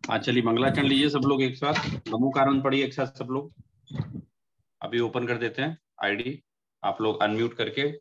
हाँ चलिए, मंगलाचरण लीजिए सब लोग एक साथ, नमो कारण पढ़िए एक साथ सब लोग। अभी ओपन कर देते हैं आईडी, आप लोग अनम्यूट करके।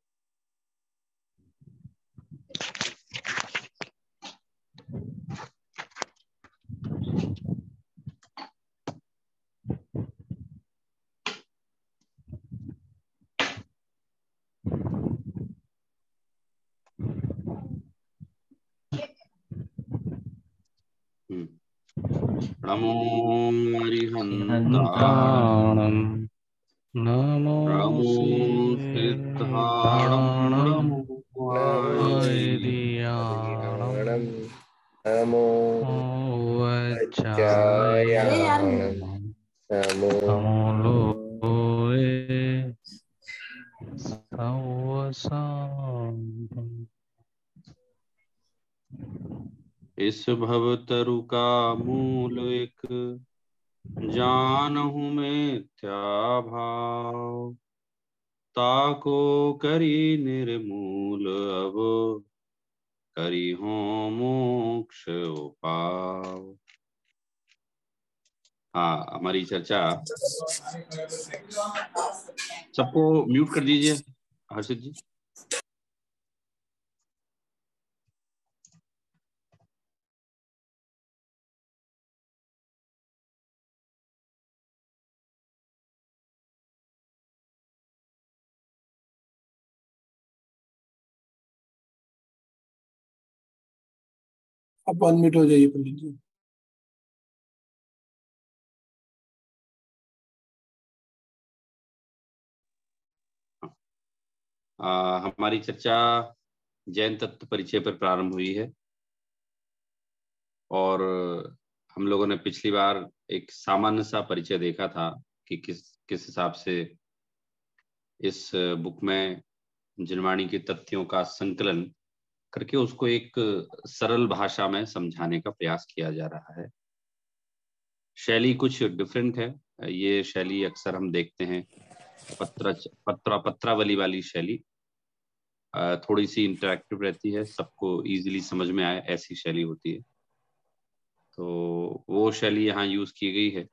नमो अरिहन्ताणं नमो नमो सिद्धाणं सिद्धाणं नमो वैदियाणं नमो वज्रायाणं नमो नमो लोहे सवसानं। इस भवतरु का मूल एक जानहु मिथ्या भाव, ताको करी निर्मूल अब करी हो मोक्ष उपाव। हाँ, हमारी चर्चा, सबको म्यूट कर दीजिए हर्षित जी। आप अनम्यूट हो जाइए पंडित जी। हमारी चर्चा जैन तत्व परिचय पर प्रारंभ हुई है और हम लोगों ने पिछली बार एक सामान्य सा परिचय देखा था कि किस किस हिसाब से इस बुक में जिनवाणी के तथ्यों का संकलन करके उसको एक सरल भाषा में समझाने का प्रयास किया जा रहा है। शैली कुछ डिफरेंट है। ये शैली अक्सर हम देखते हैं पत्रावली वाली शैली, थोड़ी सी इंटरेक्टिव रहती है, सबको इजीली समझ में आए ऐसी शैली होती है। तो वो शैली यहाँ यूज की गई है।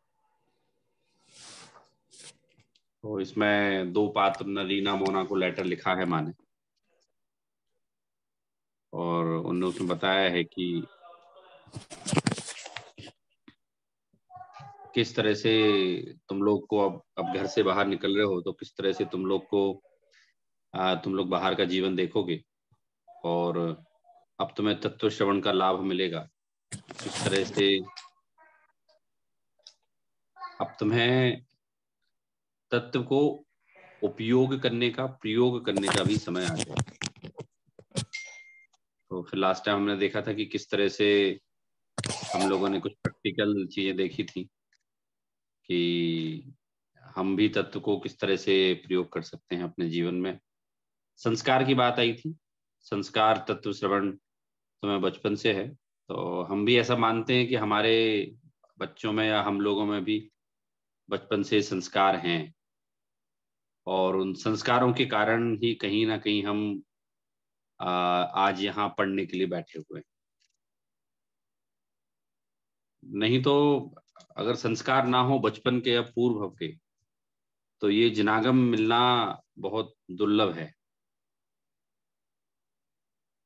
तो इसमें दो पात्र नरीना मोना को लेटर लिखा है माने, और उन्होंने उसमें बताया है कि किस तरह से तुम लोग को अब घर से बाहर निकल रहे हो तो किस तरह से तुम लोग को तुम लोग बाहर का जीवन देखोगे और अब तुम्हें तत्व श्रवण का लाभ मिलेगा। किस तरह से अब तुम्हें तत्व को उपयोग करने का, प्रयोग करने का भी समय आ गया। तो फिर लास्ट टाइम हमने देखा था कि किस तरह से हम लोगों ने कुछ प्रैक्टिकल चीजें देखी थी कि हम भी तत्व को किस तरह से प्रयोग कर सकते हैं अपने जीवन में। संस्कार की बात आई थी, संस्कार तत्व श्रवण तुम्हें बचपन से है, तो हम भी ऐसा मानते हैं कि हमारे बच्चों में या हम लोगों में भी बचपन से संस्कार हैं और उन संस्कारों के कारण ही कहीं ना कहीं हम आज यहाँ पढ़ने के लिए बैठे हुए हैं। नहीं तो अगर संस्कार ना हो बचपन के या पूर्व के तो ये जनागम मिलना बहुत दुर्लभ है।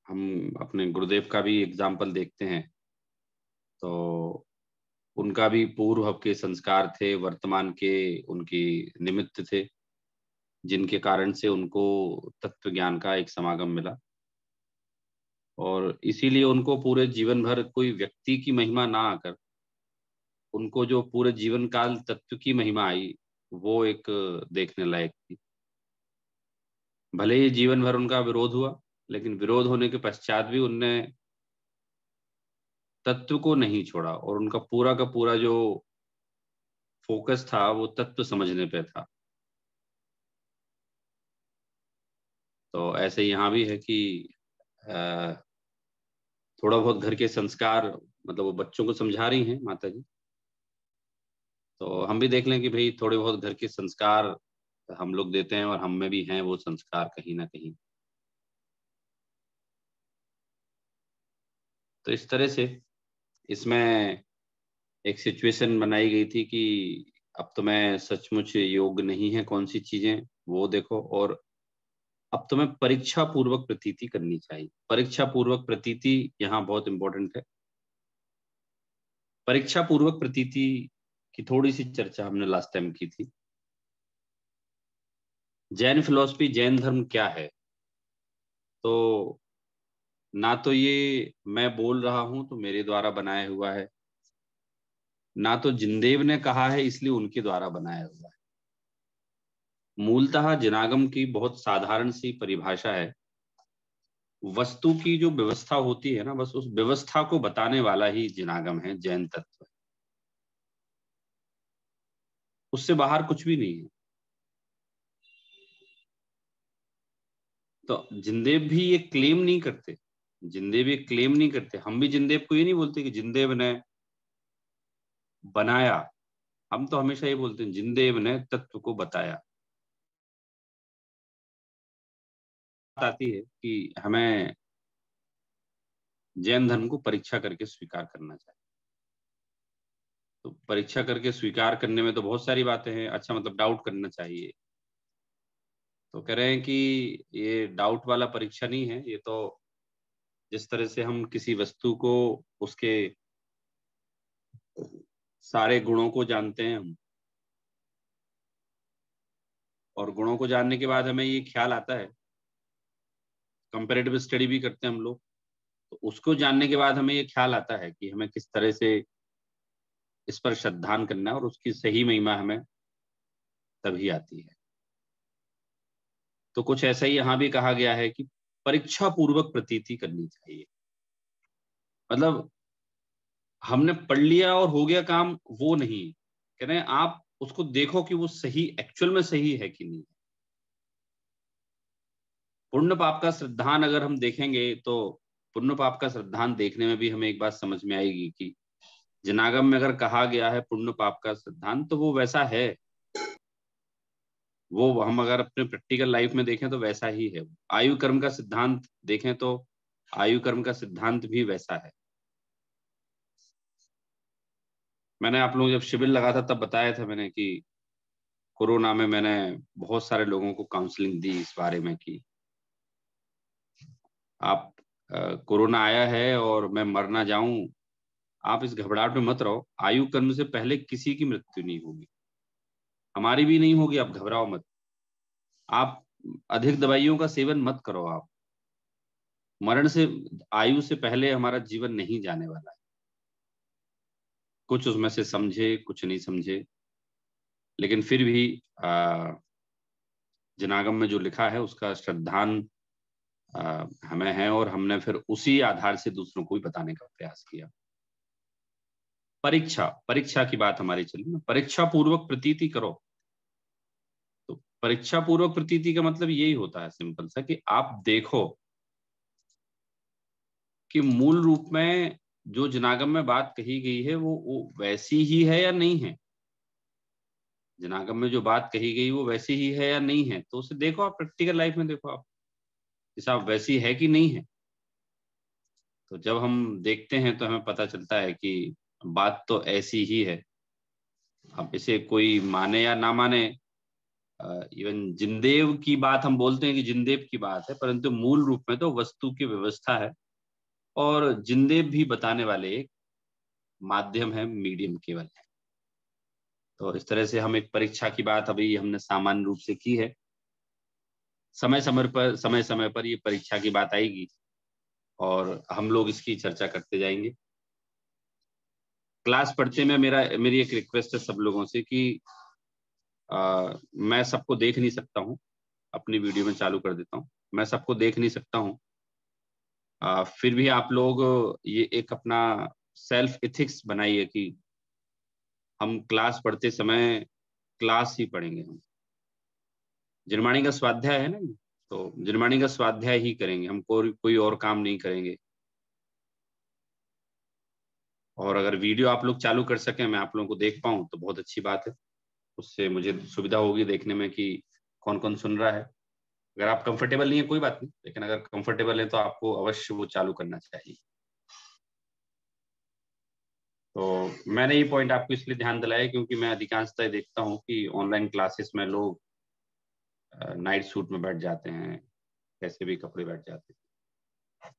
हम अपने गुरुदेव का भी एग्जाम्पल देखते हैं तो उनका भी पूर्व के संस्कार थे, वर्तमान के उनकी निमित्त थे, जिनके कारण से उनको तत्व ज्ञान का एक समागम मिला और इसीलिए उनको पूरे जीवन भर कोई व्यक्ति की महिमा ना आकर उनको जो पूरे जीवन काल तत्व की महिमा आई वो एक देखने लायक थी। भले ही जीवन भर उनका विरोध हुआ, लेकिन विरोध होने के पश्चात भी उनने तत्व को नहीं छोड़ा और उनका पूरा का पूरा जो फोकस था वो तत्व समझने पे था। तो ऐसे यहाँ भी है कि अ, थोड़ा बहुत घर के संस्कार, मतलब वो बच्चों को समझा रही हैं माता जी, तो हम भी देख लें कि भाई थोड़े बहुत घर के संस्कार हम लोग देते हैं और हम में भी हैं वो संस्कार कहीं ना कहीं। तो इस तरह से इसमें एक सिचुएशन बनाई गई थी कि अब तुम्हें सचमुच योग नहीं है कौन सी चीजें वो देखो, और अब तुम्हें परीक्षा पूर्वक प्रतीति करनी चाहिए। परीक्षा पूर्वक प्रतीति यहाँ बहुत इंपॉर्टेंट है। परीक्षा पूर्वक प्रतीति की थोड़ी सी चर्चा हमने लास्ट टाइम की थी। जैन फिलॉसफी, जैन धर्म क्या है? तो ना तो ये मैं बोल रहा हूं तो मेरे द्वारा बनाया हुआ है, ना तो जिनदेव ने कहा है इसलिए उनके द्वारा बनाया हुआ है। मूलतः जिनागम की बहुत साधारण सी परिभाषा है। वस्तु की जो व्यवस्था होती है ना, बस उस व्यवस्था को बताने वाला ही जिनागम है, जैन तत्व। उससे बाहर कुछ भी नहीं है। तो जिनदेव भी ये क्लेम नहीं करते, जिनदेव ये क्लेम नहीं करते। हम भी जिनदेव को ये नहीं बोलते कि जिनदेव ने बनाया। हम तो हमेशा ये बोलते हैं जिनदेव ने तत्व को बताया। बात आती है कि हमें जैन धर्म को परीक्षा करके स्वीकार करना चाहिए। तो परीक्षा करके स्वीकार करने में तो बहुत सारी बातें हैं। अच्छा, मतलब डाउट करना चाहिए। तो कह रहे हैं कि ये डाउट वाला परीक्षा नहीं है। ये तो जिस तरह से हम किसी वस्तु को, उसके सारे गुणों को जानते हैं हम, और गुणों को जानने के बाद हमें ये ख्याल आता है, कंपैरेटिव स्टडी भी करते हैं हम लोग, तो उसको जानने के बाद हमें ये ख्याल आता है कि हमें किस तरह से इस पर श्रद्धान करना है, और उसकी सही महिमा हमें तभी आती है। तो कुछ ऐसा ही यहाँ भी कहा गया है कि परीक्षा पूर्वक प्रतीति करनी चाहिए। मतलब हमने पढ़ लिया और हो गया काम, वो नहीं। कह रहे हैं आप उसको देखो कि वो सही, एक्चुअल में सही है कि नहीं। पुण्य पाप का श्रद्धान अगर हम देखेंगे तो पुण्य पाप का श्रद्धान देखने में भी हमें एक बात समझ में आएगी कि जनागम में अगर कहा गया है पुण्य पाप का श्रद्धान, तो वो वैसा है। वो हम अगर अपने प्रैक्टिकल लाइफ में देखें तो वैसा ही है। आयु कर्म का सिद्धांत देखें तो आयु कर्म का सिद्धांत भी वैसा है। मैंने आप लोग जब शिविर लगा था तब बताया था मैंने कि कोरोना में मैंने बहुत सारे लोगों को काउंसलिंग दी इस बारे में कि आप कोरोना आया है और मैं मर ना जाऊं, आप इस घबराहट में मत रहो। आयु कर्म से पहले किसी की मृत्यु नहीं होगी, हमारी भी नहीं होगी। आप घबराओ मत। आप अधिक दवाइयों का सेवन मत करो। आप मरण से, आयु से पहले हमारा जीवन नहीं जाने वाला है। कुछ उसमें से समझे, कुछ नहीं समझे, लेकिन फिर भी जनागम में जो लिखा है उसका श्रद्धान हमें है, और हमने फिर उसी आधार से दूसरों को भी बताने का प्रयास किया। परीक्षा, परीक्षा की बात हमारी चली ना। परीक्षा पूर्वक प्रतीति करो। तो परीक्षा पूर्वक प्रतीति का मतलब यही होता है सिंपल सा, कि आप देखो कि मूल रूप में जो जनागम में बात कही गई है वो वैसी ही है या नहीं है। जनागम में जो बात कही गई वो वैसी ही है या नहीं है, तो उसे देखो आप प्रैक्टिकल लाइफ में देखो आप हिसाब वैसी है कि नहीं है। तो जब हम देखते हैं तो हमें पता चलता है कि बात तो ऐसी ही है। अब इसे कोई माने या ना माने, इवन जिनदेव की बात हम बोलते हैं कि जिनदेव की बात है, परंतु मूल रूप में तो वस्तु की व्यवस्था है, और जिनदेव भी बताने वाले एक माध्यम है, मीडियम केवल है। तो इस तरह से हम एक परीक्षा की बात अभी हमने सामान्य रूप से की है। समय समय पर ये परीक्षा की बात आएगी और हम लोग इसकी चर्चा करते जाएंगे। क्लास पढ़ते में मेरी एक रिक्वेस्ट है सब लोगों से कि मैं सबको देख नहीं सकता हूँ। अपनी वीडियो में चालू कर देता हूँ। मैं सबको देख नहीं सकता हूँ। फिर भी आप लोग ये एक अपना सेल्फ एथिक्स बनाइए कि हम क्लास पढ़ते समय क्लास ही पढ़ेंगे। हम जिनवाणी का स्वाध्याय है ना, तो जिनवाणी का स्वाध्याय ही करेंगे। हम कोई और काम नहीं करेंगे। और अगर वीडियो आप लोग चालू कर सकें, मैं आप लोगों को देख पाऊं तो बहुत अच्छी बात है। उससे मुझे सुविधा होगी देखने में कि कौन कौन सुन रहा है। अगर आप कंफर्टेबल नहीं है कोई बात नहीं, लेकिन अगर कंफर्टेबल है तो आपको अवश्य वो चालू करना चाहिए। तो मैंने ये पॉइंट आपको इसलिए ध्यान दिलाया क्योंकि मैं अधिकांशतः देखता हूँ कि ऑनलाइन क्लासेस में लोग नाइट सूट में बैठ जाते हैं, कैसे भी कपड़े बैठ जाते हैं।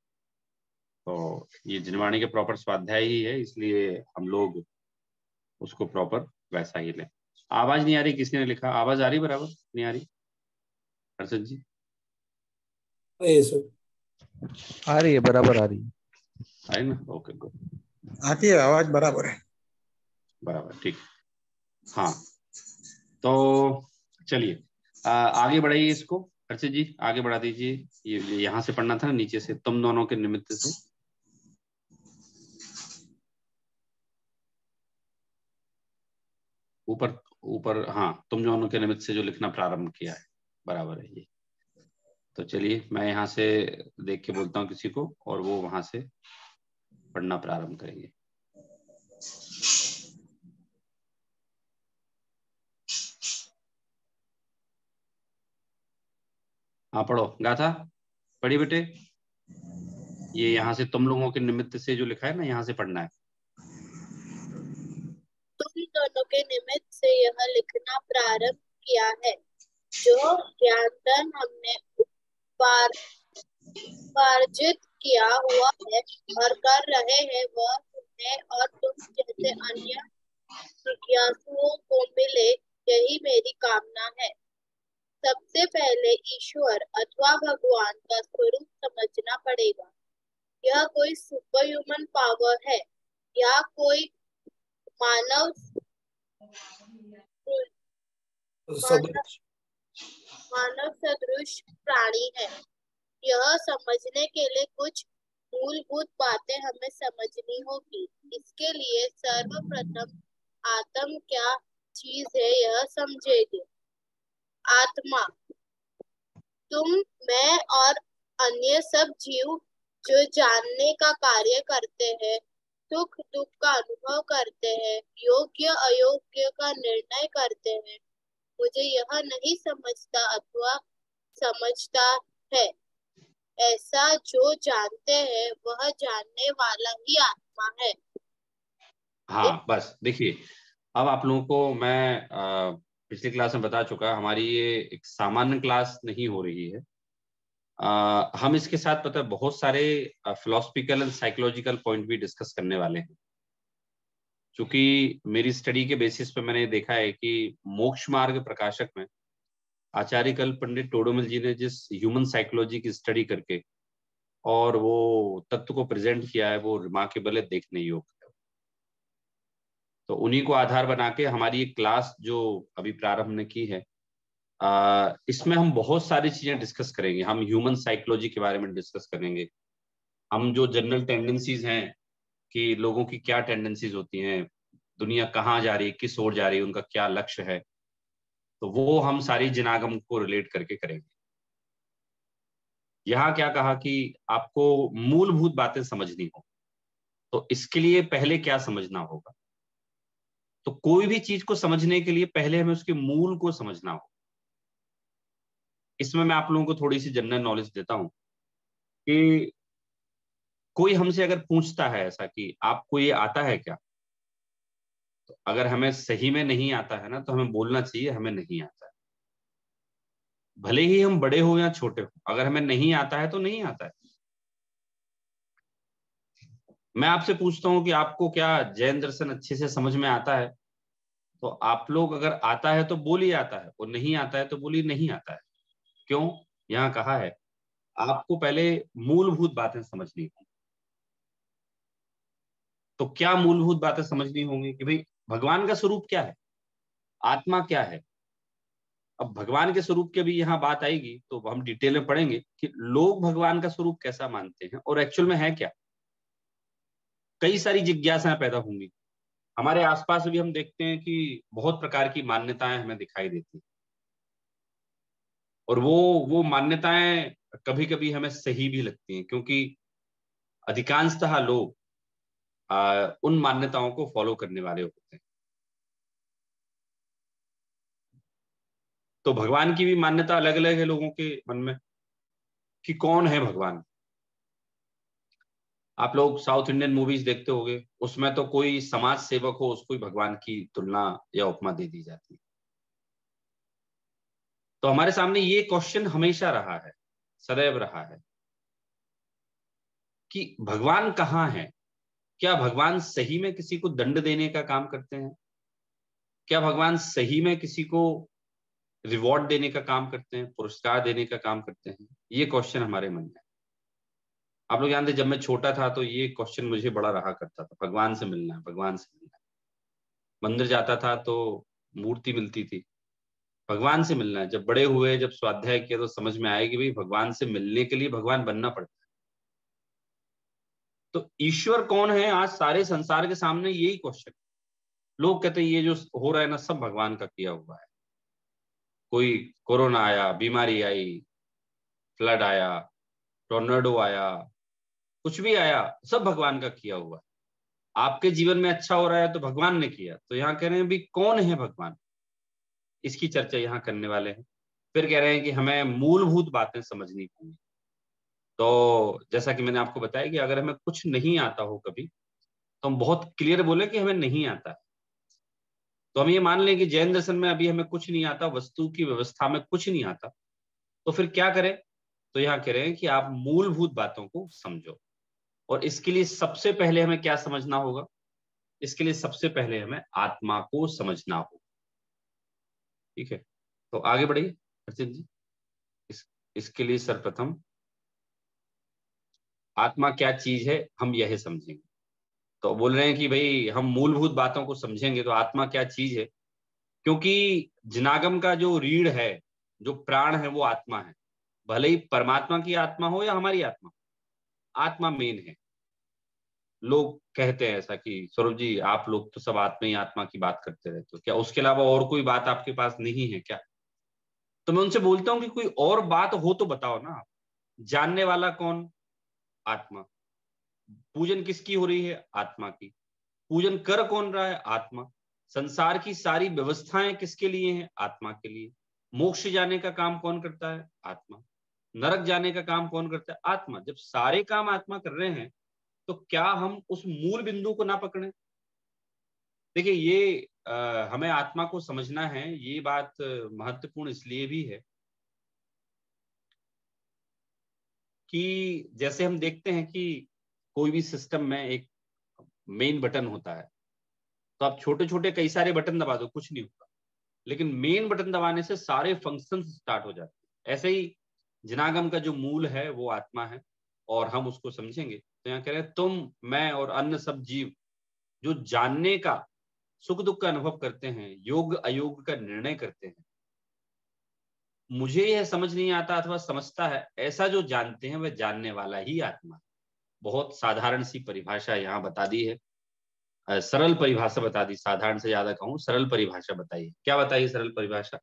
तो ये जिनवाणी के प्रॉपर स्वाध्याय ही है, इसलिए हम लोग उसको प्रॉपर वैसा ही लें। आवाज नहीं आ रही, किसने लिखा? आवाज आ रही बराबर? नहीं आ रही हर्षद जी? ये सर आ रही है, बराबर आ रही है। आई ना? ओके गुड, आती है आवाज बराबर है। बराबर, ठीक। हाँ, तो चलिए आगे बढ़ाइए इसको। हर्षद जी आगे बढ़ा दीजिए। ये यहाँ से पढ़ना था ना, नीचे से, तुम दोनों के निमित्त से। ऊपर ऊपर, हाँ, तुम दोनों के निमित्त से जो लिखना प्रारंभ किया है, बराबर है ये। तो चलिए मैं यहाँ से देख के बोलता हूँ किसी को, और वो वहां से पढ़ना प्रारंभ करेंगे। हाँ पढ़ो, गाथा पढ़ी बेटे। ये यहाँ से तुम लोगों के निमित्त से जो लिखा है ना, यहाँ से पढ़ना है। तुम दोनों के निमित्त से यह लिखना प्रारंभ किया है। जो ज्ञानधन हमने उपार्जित किया हुआ है और कर रहे हैं, वह तुम्हें और तुम जैसे अन्य जिज्ञासुओं को मिले, यही मेरी कामना है। सबसे पहले ईश्वर अथवा भगवान का स्वरूप समझना पड़ेगा। यह कोई सुपर ह्यूमन पावर है या कोई मानव सदृश प्राणी है। यह समझने के लिए कुछ मूलभूत बातें हमें समझनी होगी। इसके लिए सर्वप्रथम आत्मा क्या चीज है यह समझेंगे। आत्मा तुम, मैं और अन्य सब जीव जो जानने का कार्य करते हैं, सुख दुख का अनुभव करते हैं, योग्य अयोग्य का निर्णय करते हैं, मुझे यह नहीं समझता अथवा समझता है, ऐसा जो जानते हैं वह जानने वाला ही आत्मा है। हाँ बस देखिए, अब आप लोगों को मैं पिछली क्लास में बता चुका, हमारी ये एक सामान्य क्लास नहीं हो रही है। हम इसके साथ पता है बहुत सारे फिलोसफिकल एंड साइकोलॉजिकल पॉइंट भी डिस्कस करने वाले हैं। क्योंकि मेरी स्टडी के बेसिस पे मैंने देखा है कि मोक्ष मार्ग प्रकाशक में आचार्य कल पंडित टोडोमल जी ने जिस ह्यूमन साइकोलॉजी की स्टडी करके और वो तत्व को प्रेजेंट किया है, वो रिमार्केबल है, देखने योग्य है। तो उन्हीं को आधार बना के हमारी एक क्लास जो अभी प्रारंभ ने की है, इसमें हम बहुत सारी चीजें डिस्कस करेंगे। हम ह्यूमन साइकोलॉजी के बारे में डिस्कस करेंगे। हम जो जनरल टेंडेंसीज हैं कि लोगों की क्या टेंडेंसीज होती हैं, दुनिया कहाँ जा रही है, किस ओर जा रही है, उनका क्या लक्ष्य है, तो वो हम सारी जिनागम को रिलेट करके करेंगे। यहाँ क्या कहा कि आपको मूलभूत बातें समझनी हो, तो इसके लिए पहले क्या समझना होगा? तो कोई भी चीज को समझने के लिए पहले हमें उसके मूल को समझना हो। इसमें मैं आप लोगों को थोड़ी सी जनरल नॉलेज देता हूं कि कोई हमसे अगर पूछता है ऐसा कि आपको ये आता है क्या, तो अगर हमें सही में नहीं आता है ना, तो हमें बोलना चाहिए हमें नहीं आता है। भले ही हम बड़े हो या छोटे हो, अगर हमें नहीं आता है तो नहीं आता है। मैं आपसे पूछता हूं कि आपको क्या जैन दर्शन अच्छे से समझ में आता है, तो आप लोग अगर आता है तो बोलिए आता है, और नहीं आता है तो बोलिए नहीं आता है। क्यों? यहाँ कहा है आपको पहले मूलभूत बातें समझनी होंगी। तो क्या मूलभूत बातें समझनी होंगी कि भाई भगवान का स्वरूप क्या है, आत्मा क्या है। अब भगवान के स्वरूप की भी यहाँ बात आएगी तो हम डिटेल में पढ़ेंगे कि लोग भगवान का स्वरूप कैसा मानते हैं और एक्चुअल में है क्या। कई सारी जिज्ञासाएं पैदा होंगी। हमारे आसपास भी हम देखते हैं कि बहुत प्रकार की मान्यताएं हमें दिखाई देती हैं, और वो मान्यताएं कभी कभी हमें सही भी लगती हैं, क्योंकि अधिकांशतः लोग उन मान्यताओं को फॉलो करने वाले होते हैं। तो भगवान की भी मान्यता अलग अलग है लोगों के मन में कि कौन है भगवान। आप लोग साउथ इंडियन मूवीज देखते होंगे, उसमें तो कोई समाज सेवक हो उसको ही भगवान की तुलना या उपमा दे दी जाती है। तो हमारे सामने ये क्वेश्चन हमेशा रहा है, सदैव रहा है कि भगवान कहाँ है? क्या भगवान सही में किसी को दंड देने का काम करते हैं? क्या भगवान सही में किसी को रिवॉर्ड देने का काम करते हैं, पुरस्कार देने का काम करते हैं? ये क्वेश्चन हमारे मन में है। आप लोग जानते, जब मैं छोटा था तो ये क्वेश्चन मुझे बड़ा रहा करता था, भगवान से मिलना है, भगवान से मिलना है। मंदिर जाता था तो मूर्ति मिलती थी, भगवान से मिलना है। जब बड़े हुए, जब स्वाध्याय किया तो समझ में आया कि भाई भगवान से मिलने के लिए भगवान बनना पड़ता है। तो ईश्वर कौन है, आज सारे संसार के सामने यही क्वेश्चन। लोग कहते हैं ये जो हो रहा है ना, सब भगवान का किया हुआ है। कोई कोरोना आया, बीमारी आई, फ्लड आया, टोर्नेडो आया, कुछ भी आया, सब भगवान का किया हुआ है। आपके जीवन में अच्छा हो रहा है तो भगवान ने किया। तो यहाँ कह रहे हैं भी कौन है भगवान, इसकी चर्चा यहाँ करने वाले हैं। फिर कह रहे हैं कि हमें मूलभूत बातें समझनी होंगी। तो जैसा कि मैंने आपको बताया कि अगर हमें कुछ नहीं आता हो कभी, तो हम बहुत क्लियर बोले कि हमें नहीं आता है। तो हम ये मान लें कि जैन दर्शन में अभी हमें कुछ नहीं आता, वस्तु की व्यवस्था में कुछ नहीं आता, तो फिर क्या करें? तो यहाँ कह रहे हैं कि आप मूलभूत बातों को समझो। और इसके लिए सबसे पहले हमें क्या समझना होगा? इसके लिए सबसे पहले हमें आत्मा को समझना होगा। ठीक है, तो आगे बढ़िए अर्चित जी। इसके लिए सर्वप्रथम आत्मा क्या चीज है हम यह समझेंगे। तो बोल रहे हैं कि भाई हम मूलभूत बातों को समझेंगे तो आत्मा क्या चीज है, क्योंकि जनागम का जो रीढ़ है, जो प्राण है, वो आत्मा है। भले ही परमात्मा की आत्मा हो या हमारी आत्मा, आत्मा मेन है। लोग कहते हैं ऐसा कि स्वरूप जी आप लोग तो सब आत्मा ही आत्मा की बात करते रहते हो, क्या उसके अलावा और कोई बात आपके पास नहीं है क्या? तो मैं उनसे बोलता हूँ कि कोई और बात हो तो बताओ ना। जानने वाला कौन? आत्मा। पूजन किसकी हो रही है? आत्मा की। पूजन कर कौन रहा है? आत्मा। संसार की सारी व्यवस्थाएं किसके लिए हैं? आत्मा के लिए। मोक्ष जाने का काम कौन करता है? आत्मा। नरक जाने का काम कौन करता है? आत्मा। जब सारे काम आत्मा कर रहे हैं तो क्या हम उस मूल बिंदु को ना पकड़ें? देखिए ये हमें आत्मा को समझना है। ये बात महत्वपूर्ण इसलिए भी है कि जैसे हम देखते हैं कि कोई भी सिस्टम में एक मेन बटन होता है, तो आप छोटे छोटे कई सारे बटन दबा दो, कुछ नहीं होगा, लेकिन मेन बटन दबाने से सारे फंक्शन स्टार्ट हो जाते हैं। ऐसे ही जनागम का जो मूल है वो आत्मा है, और हम उसको समझेंगे। तो यहाँ कह रहे हैं तुम, मैं और अन्य सब जीव जो जानने का, सुख दुख का अनुभव करते हैं, योग अयोग का निर्णय करते हैं, मुझे यह समझ नहीं आता अथवा समझता है, ऐसा जो जानते हैं वह जानने वाला ही आत्मा है। बहुत साधारण सी परिभाषा यहाँ बता दी है, सरल परिभाषा बता दी, साधारण से ज्यादा कहूं सरल परिभाषा बताइए। क्या बताइए सरल परिभाषा?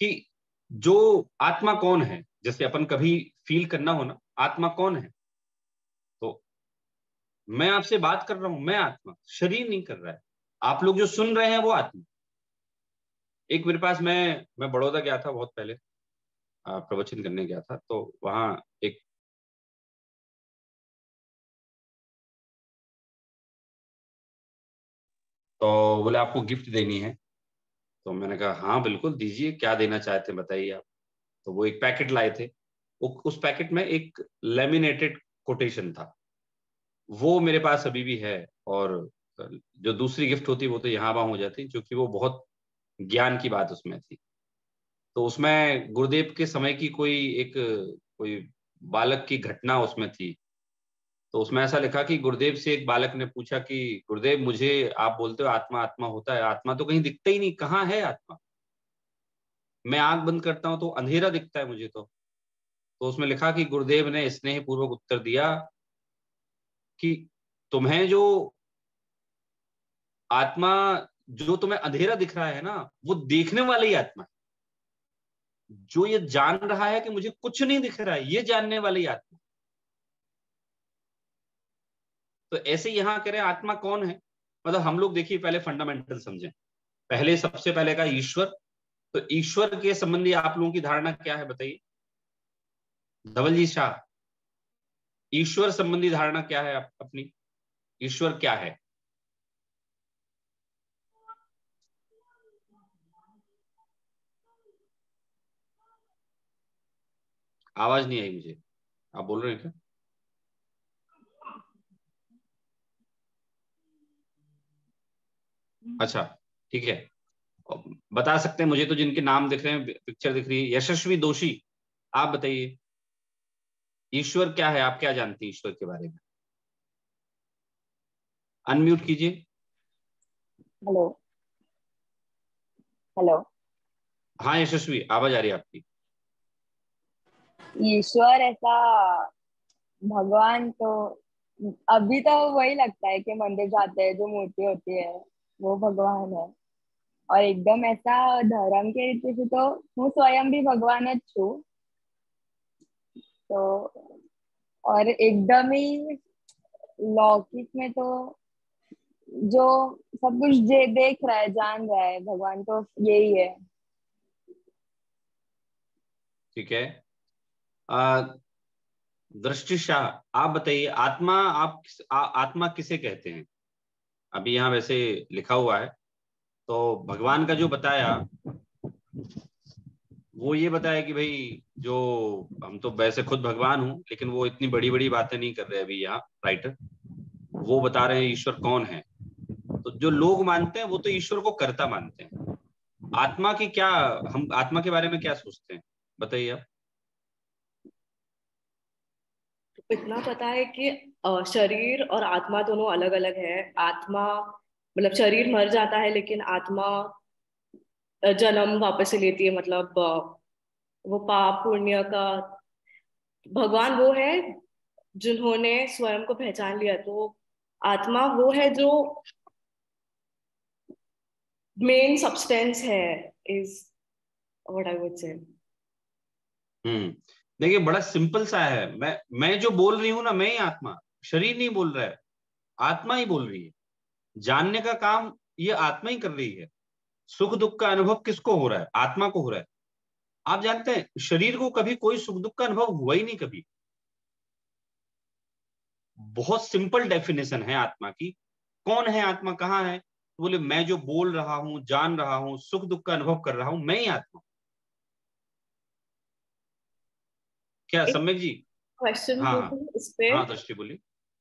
कि जो आत्मा कौन है, जैसे अपन कभी फील करना हो ना, आत्मा कौन है, तो मैं आपसे बात कर रहा हूं, मैं आत्मा, शरीर नहीं कर रहा है। आप लोग जो सुन रहे हैं वो आत्मा। एक मेरे पास, मैं बड़ौदा गया था बहुत पहले, प्रवचन करने गया था, तो वहां एक तो बोले आपको गिफ्ट देनी है। तो मैंने कहा हाँ बिल्कुल दीजिए, क्या देना चाहते हैं बताइए आप। तो वो एक पैकेट लाए थे, उस पैकेट में एक लेमिनेटेड कोटेशन था, वो मेरे पास अभी भी है। और जो दूसरी गिफ्ट होती वो तो यहाँ वहां हो जाती, क्योंकि वो बहुत ज्ञान की बात उसमें थी। तो उसमें गुरुदेव के समय की कोई बालक की घटना उसमें थी। तो उसमें ऐसा लिखा कि गुरुदेव से एक बालक ने पूछा कि गुरुदेव मुझे आप बोलते हो आत्मा आत्मा होता है, आत्मा तो कहीं दिखता ही नहीं, कहाँ है आत्मा? मैं आंख बंद करता हूं तो अंधेरा दिखता है मुझे तो उसमें लिखा कि गुरुदेव ने स्नेह पूर्वक उत्तर दिया कि तुम्हें जो आत्मा, जो तुम्हें अंधेरा दिख रहा है ना, वो देखने वाली ही आत्मा है। जो ये जान रहा है कि मुझे कुछ नहीं दिख रहा है, ये जानने वाली आत्मा। तो ऐसे यहां कह रहे हैं आत्मा कौन है, मतलब हम लोग देखिए पहले फंडामेंटल समझें। पहले सबसे पहले का ईश्वर। तो ईश्वर के संबंधी आप लोगों की धारणा क्या है बताइए? धवल जी शाह, ईश्वर संबंधी धारणा क्या है अपनी? ईश्वर क्या है? आवाज नहीं आई मुझे, आप बोल रहे हैं क्या? अच्छा ठीक है, बता सकते हैं मुझे तो जिनके नाम दिख रहे हैं, पिक्चर दिख रही है। यशस्वी दोषी, आप बताइए ईश्वर क्या है, आप क्या जानती हैं ईश्वर के बारे में? अनम्यूट कीजिए। Hello hello. हाँ यशस्वी, आवाज आ रही है आपकी। ईश्वर ऐसा, भगवान तो अभी तो वही लगता है कि मंदिर जाते हैं, जो मूर्ति होती है वो भगवान है। और एकदम ऐसा धर्म के रीति से तो मैं स्वयं भी भगवान ज छू। तो और एकदम ही लौकिक में तो जो सब कुछ देख रहा है, जान रहा है, भगवान तो यही है। ठीक है, दृष्टि शाह, आप बताइए आत्मा, आत्मा किसे कहते हैं? अभी यहाँ वैसे लिखा हुआ है, तो भगवान का जो बताया वो ये बताया कि भाई जो, हम तो वैसे खुद भगवान हूं, लेकिन वो इतनी बड़ी बड़ी बातें नहीं कर रहे अभी यहाँ राइटर, वो बता रहे हैं ईश्वर कौन है। तो जो लोग मानते हैं वो तो ईश्वर को कर्ता मानते हैं। आत्मा की क्या, हम आत्मा के बारे में क्या सोचते हैं, बताइए आप। इतना पता है कि शरीर और आत्मा दोनों अलग अलग है। आत्मा मतलब शरीर मर जाता है, लेकिन आत्मा जन्म वापस से लेती है। मतलब वो पाप पुण्य का, भगवान वो है जिन्होंने स्वयं को पहचान लिया। तो आत्मा वो है जो मेन सब्सटेंस है, is what I would say. देखिए बड़ा सिंपल सा है, मैं जो बोल रही हूं ना, मैं ही आत्मा, शरीर नहीं बोल रहा है, आत्मा ही बोल रही है। जानने का काम ये आत्मा ही कर रही है। सुख दुख का अनुभव किसको हो रहा है? आत्मा को हो रहा है। आप जानते हैं शरीर को कभी कोई सुख दुख का अनुभव हुआ ही नहीं कभी। बहुत सिंपल डेफिनेशन है आत्मा की। कौन है आत्मा, कहाँ है? तो बोले मैं जो बोल रहा हूं, जान रहा हूं, सुख दुख का अनुभव कर रहा हूं, मैं ही आत्मा। क्या एक सम्यक जी? क्वेश्चन हाँ हाँ पूछूं इस पे? हाँ, दृष्टि बोली।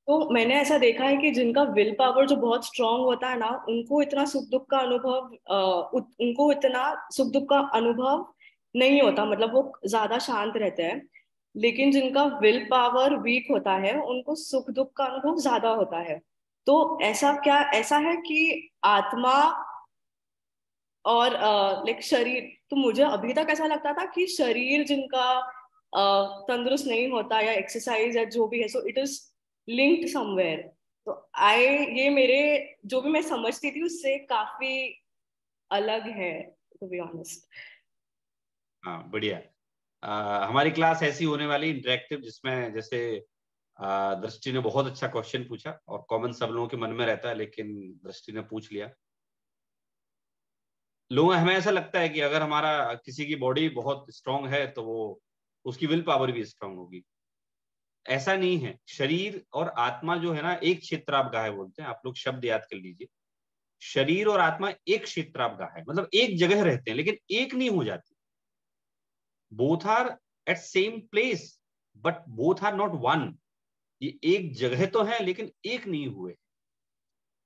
तो मैंने ऐसा देखा है कि जिनका विल पावर जो बहुत स्ट्रांग होता है ना, उनको इतना सुख दुख का अनुभव उनको इतना सुख दुख का अनुभव नहीं होता। मतलब वो ज्यादा शांत रहते हैं। लेकिन जिनका विल पावर वीक होता है, उनको सुख दुख का अनुभव ज्यादा होता है। तो ऐसा क्या ऐसा है कि आत्मा और लाइक शरीर, तो मुझे अभी तक ऐसा लगता था कि शरीर जिनका तंदुरुस्त नहीं होता या एक्सरसाइज या जो भी है, so it is linked somewhere. तो आई ये मेरे जो भी मैं समझती थी उससे काफी अलग है, टू बी ऑनेस्ट। हाँ बढ़िया। हमारी क्लास ऐसी होने वाली इंटरेक्टिव, जिसमें जैसे दृष्टि ने बहुत अच्छा क्वेश्चन पूछा और कॉमन सब लोगों के मन में रहता है, लेकिन दृष्टि ने पूछ लिया। लोग, हमें ऐसा लगता है कि अगर हमारा किसी की बॉडी बहुत स्ट्रांग है तो वो, उसकी विल पावर भी स्ट्रांग होगी। ऐसा नहीं है। शरीर और आत्मा जो है ना, एक क्षेत्राबगाह बोलते हैं, आप लोग शब्द याद कर लीजिए। शरीर और आत्मा एक क्षेत्राबगाह है, मतलब एक जगह रहते हैं लेकिन एक नहीं हो जाती। Both are at same place but both are not one. ये एक जगह तो है लेकिन एक नहीं हुए।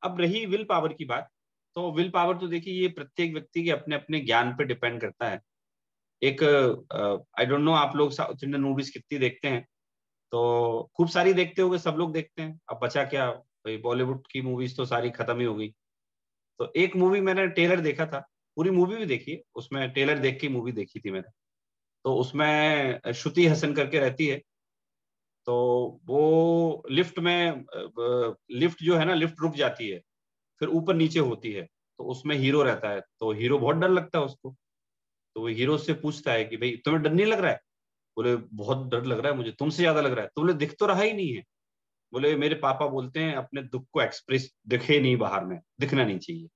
अब रही विल पावर की बात, तो विल पावर तो देखिए ये प्रत्येक व्यक्ति के अपने अपने ज्ञान पे डिपेंड करता है। एक आई डोंट नो आप लोग साउथ इंडियन मूवीज कितनी देखते हैं, तो खूब सारी देखते होंगे, सब लोग देखते हैं। अब बचा क्या भाई, बॉलीवुड की मूवीज तो सारी खत्म ही हो गई। तो एक मूवी मैंने ट्रेलर देखा था, पूरी मूवी भी देखी है, उसमें ट्रेलर देख के मूवी देखी थी मैंने। तो उसमें श्रुति हसन करके रहती है। तो वो लिफ्ट में, लिफ्ट जो है ना, लिफ्ट रुक जाती है, फिर ऊपर नीचे होती है। तो उसमें हीरो रहता है, तो हीरो बहुत डर लगता है उसको। तो वो हीरो से पूछता है कि भाई तुम्हें डर नहीं लग रहा है? बोले बहुत डर लग रहा है मुझे, तुमसे ज्यादा लग रहा है। तो बोले दिख तो रहा ही नहीं है। बोले मेरे पापा बोलते हैं अपने दुख को एक्सप्रेस दिखे नहीं, बाहर में दिखना नहीं चाहिए।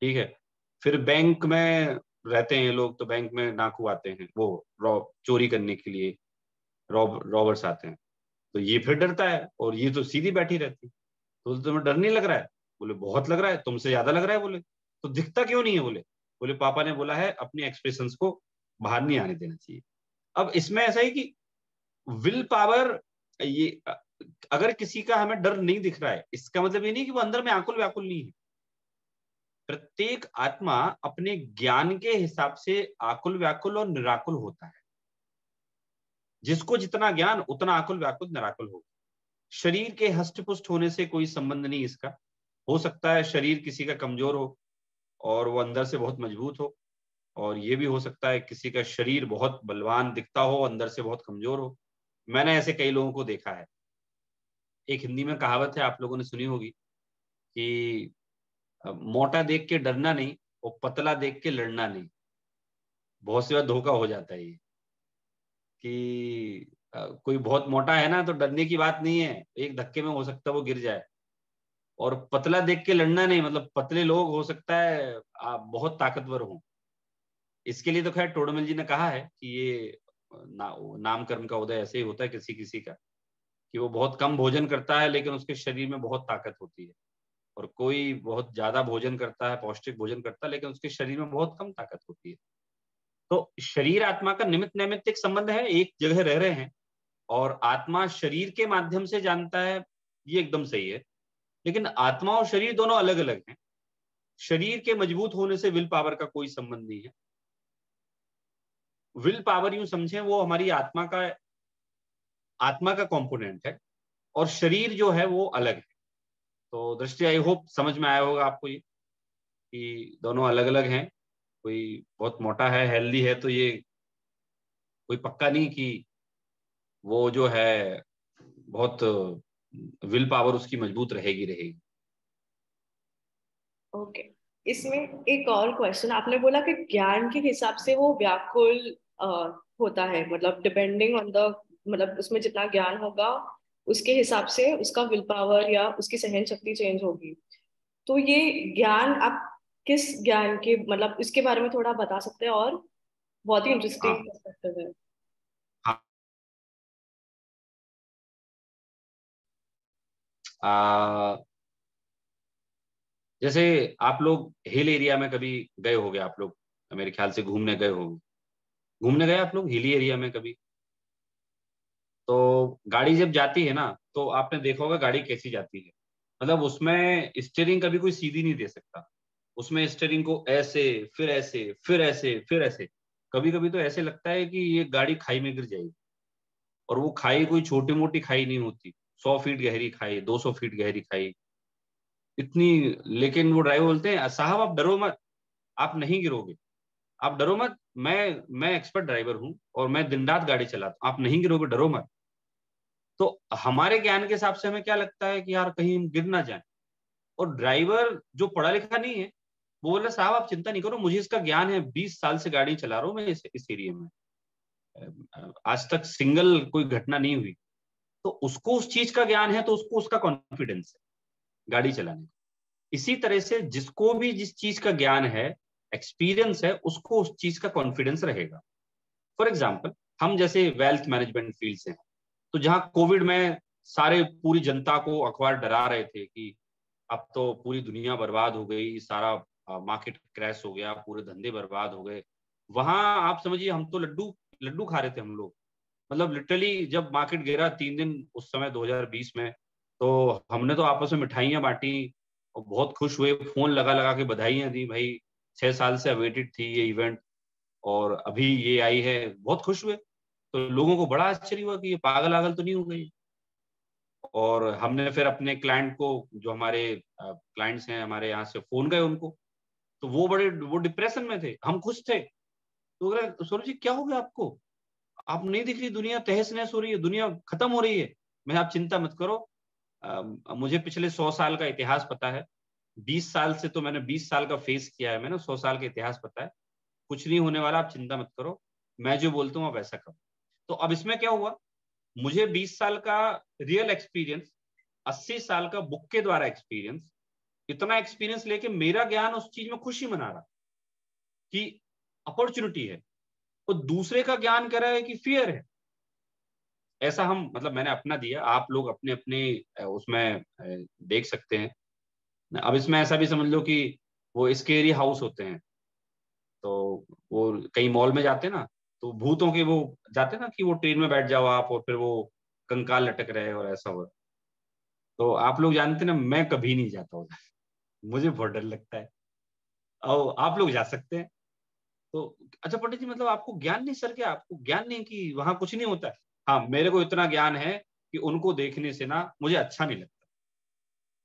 ठीक है। फिर बैंक में रहते हैं ये लोग, तो बैंक में डाकू आते हैं, वो चोरी करने के लिए रॉबर्स आते हैं। तो ये फिर डरता है, और ये तो सीधी बैठी रहती। तो तुम्हें डर नहीं लग रहा है? बोले बहुत लग रहा है, तुमसे ज्यादा लग रहा है। बोले तो दिखता क्यों नहीं है? बोले पापा ने बोला है अपनी एक्सप्रेशंस को बाहर नहीं आने देना चाहिए। अब इसमें ऐसा है कि विल पावर, ये अगर किसी का हमें डर नहीं दिख रहा है, इसका मतलब ये नहीं कि वो अंदर में आकुल व्याकुल नहीं है। प्रत्येक आत्मा अपने ज्ञान के हिसाब से आकुल व्याकुल और निराकुल होता है। जिसको जितना ज्ञान उतना आकुल व्याकुल निराकुल होगा। शरीर के हष्ट पुष्ट होने से कोई संबंध नहीं इसका। हो सकता है शरीर किसी का कमजोर हो और वो अंदर से बहुत मजबूत हो, और ये भी हो सकता है किसी का शरीर बहुत बलवान दिखता हो, अंदर से बहुत कमजोर हो। मैंने ऐसे कई लोगों को देखा है। एक हिंदी में कहावत है, आप लोगों ने सुनी होगी कि मोटा देख के डरना नहीं और पतला देख के लड़ना नहीं। बहुत सी बार धोखा हो जाता है ये कि कोई बहुत मोटा है ना तो डरने की बात नहीं है, एक धक्के में हो सकता है वो गिर जाए। और पतला देख के लड़ना नहीं, मतलब पतले लोग हो सकता है बहुत ताकतवर हों। इसके लिए तो खैर टोडरमल जी ने कहा है कि ये नाम कर्म का उदय ऐसे ही होता है किसी किसी का, कि वो बहुत कम भोजन करता है लेकिन उसके शरीर में बहुत ताकत होती है, और कोई बहुत ज्यादा भोजन करता है, पौष्टिक भोजन करता है, लेकिन उसके शरीर में बहुत कम ताकत होती है। तो शरीर आत्मा का निमित्त नैमित्तिक संबंध है, एक जगह रह रहे हैं और आत्मा शरीर के माध्यम से जानता है, ये एकदम सही है। लेकिन आत्मा और शरीर दोनों अलग अलग हैं। शरीर के मजबूत होने से विल पावर का कोई संबंध नहीं है। विल पावर यूं समझें वो हमारी आत्मा का कंपोनेंट है, और शरीर जो है वो अलग है। तो दृष्टि आई होप समझ में आया होगा आपको ये कि दोनों अलग अलग हैं। कोई बहुत मोटा है, हेल्दी है, तो ये कोई पक्का नहीं कि वो जो है बहुत विल पावर उसकी मजबूत रहेगी। ओके, इसमें एक और क्वेश्चन। आपने बोला कि ज्ञान के हिसाब से वो व्याकुल होता है, मतलब डिपेंडिंग ऑन द, मतलब उसमें जितना ज्ञान होगा उसके हिसाब से उसका विल पावर या उसकी सहन शक्ति चेंज होगी। तो ये ज्ञान आप किस ज्ञान के, मतलब इसके बारे में थोड़ा बता सकते हैं? और बहुत ही इंटरेस्टिंग हाँ पर्सपेक्टिव है। हाँ। जैसे आप लोग हिल एरिया में कभी गए होंगे, आप लोग मेरे ख्याल से घूमने गए होंगे। घूमने गए आप लोग हिली एरिया में कभी? तो गाड़ी जब जाती है ना तो आपने देखा होगा गाड़ी कैसी जाती है। मतलब उसमें स्टीयरिंग कभी कोई सीधी नहीं दे सकता। उसमें स्टीयरिंग को ऐसे फिर ऐसे फिर ऐसे फिर ऐसे, कभी कभी तो ऐसे लगता है कि ये गाड़ी खाई में गिर जाएगी। और वो खाई कोई छोटी मोटी खाई नहीं होती, 100 फीट गहरी खाई, 200 फीट गहरी खाई, इतनी। लेकिन वो ड्राइवर बोलते हैं साहब आप डरो मत, आप नहीं गिरोगे, आप डरो मत, मैं एक्सपर्ट ड्राइवर हूं और मैं दिन रात गाड़ी चलाता हूं, आप नहीं गिरोगे, डरो मत। तो हमारे ज्ञान के हिसाब से हमें क्या लगता है कि यार कहीं हम गिर ना जाए। और ड्राइवर जो पढ़ा लिखा नहीं है वो बोला साहब आप चिंता नहीं करो, मुझे इसका ज्ञान है, 20 साल से गाड़ी चला रहा हूं मैं इस एरिया में, आज तक सिंगल कोई घटना नहीं हुई। तो उसको उस चीज का ज्ञान है, तो उसको उसका कॉन्फिडेंस है गाड़ी चलाने का। इसी तरह से जिसको भी जिस चीज का ज्ञान है, एक्सपीरियंस है, उसको उस चीज का कॉन्फिडेंस रहेगा। फॉर एग्जाम्पल हम जैसे वेल्थ मैनेजमेंट फील्ड से हैं, तो जहां कोविड में सारे पूरी जनता को अखबार डरा रहे थे कि अब तो पूरी दुनिया बर्बाद हो गई, सारा मार्केट क्रैश हो गया, पूरे धंधे बर्बाद हो गए। वहां आप समझिए हम तो लड्डू लड्डू खा रहे थे हम लोग। मतलब लिटरली जब मार्केट गिरा 3 दिन उस समय 2020 में, तो हमने तो आपस में मिठाइयाँ बांटी और बहुत खुश हुए, फोन लगा लगा के बधाइयाँ दी, भाई 6 साल से अवेटेड थी ये इवेंट और अभी ये आई है, बहुत खुश हुए। तो लोगों को बड़ा आश्चर्य हुआ कि ये पागल आगल तो नहीं हो गई। और हमने फिर अपने क्लाइंट को, जो हमारे क्लाइंट्स हैं हमारे यहाँ से, फोन गए उनको, तो वो डिप्रेशन में थे, हम खुश थे। तो सौरभ जी क्या हो गया आपको, आप नहीं दिख रही, दुनिया तहस नहस हो रही है, दुनिया खत्म हो रही है। मैं आप चिंता मत करो, मुझे पिछले 100 साल का इतिहास पता है, 20 साल से तो मैंने 20 साल का फेस किया है, मैंने 100 साल का इतिहास पता है, कुछ नहीं होने वाला, आप चिंता मत करो, मैं जो बोलता हूँ आप ऐसा करो। तो अब इसमें क्या हुआ, मुझे 20 साल का रियल एक्सपीरियंस, 80 साल का बुक के द्वारा एक्सपीरियंस, इतना एक्सपीरियंस लेके मेरा ज्ञान उस चीज में खुशी मना रहा कि अपॉर्चुनिटी है, और दूसरे का ज्ञान कह रहा है कि फियर है। ऐसा हम मतलब मैंने अपना दिया, आप लोग अपने अपने उसमें देख सकते हैं। अब इसमें ऐसा भी समझ लो कि वो स्केरी हाउस होते हैं, तो वो कई मॉल में जाते हैं ना, तो भूतों के वो जाते हैं ना कि वो ट्रेन में बैठ जाओ आप और फिर वो कंकाल लटक रहे और ऐसा हो। तो आप लोग जानते हैं ना, मैं कभी नहीं जाता उधर, मुझे बहुत डर लगता है। और आप लोग जा सकते हैं। तो अच्छा पंडित जी, मतलब आपको ज्ञान नहीं सर, क्या आपको ज्ञान नहीं कि वहां कुछ नहीं होता है? हाँ, मेरे को इतना ज्ञान है कि उनको देखने से ना मुझे अच्छा नहीं लगता,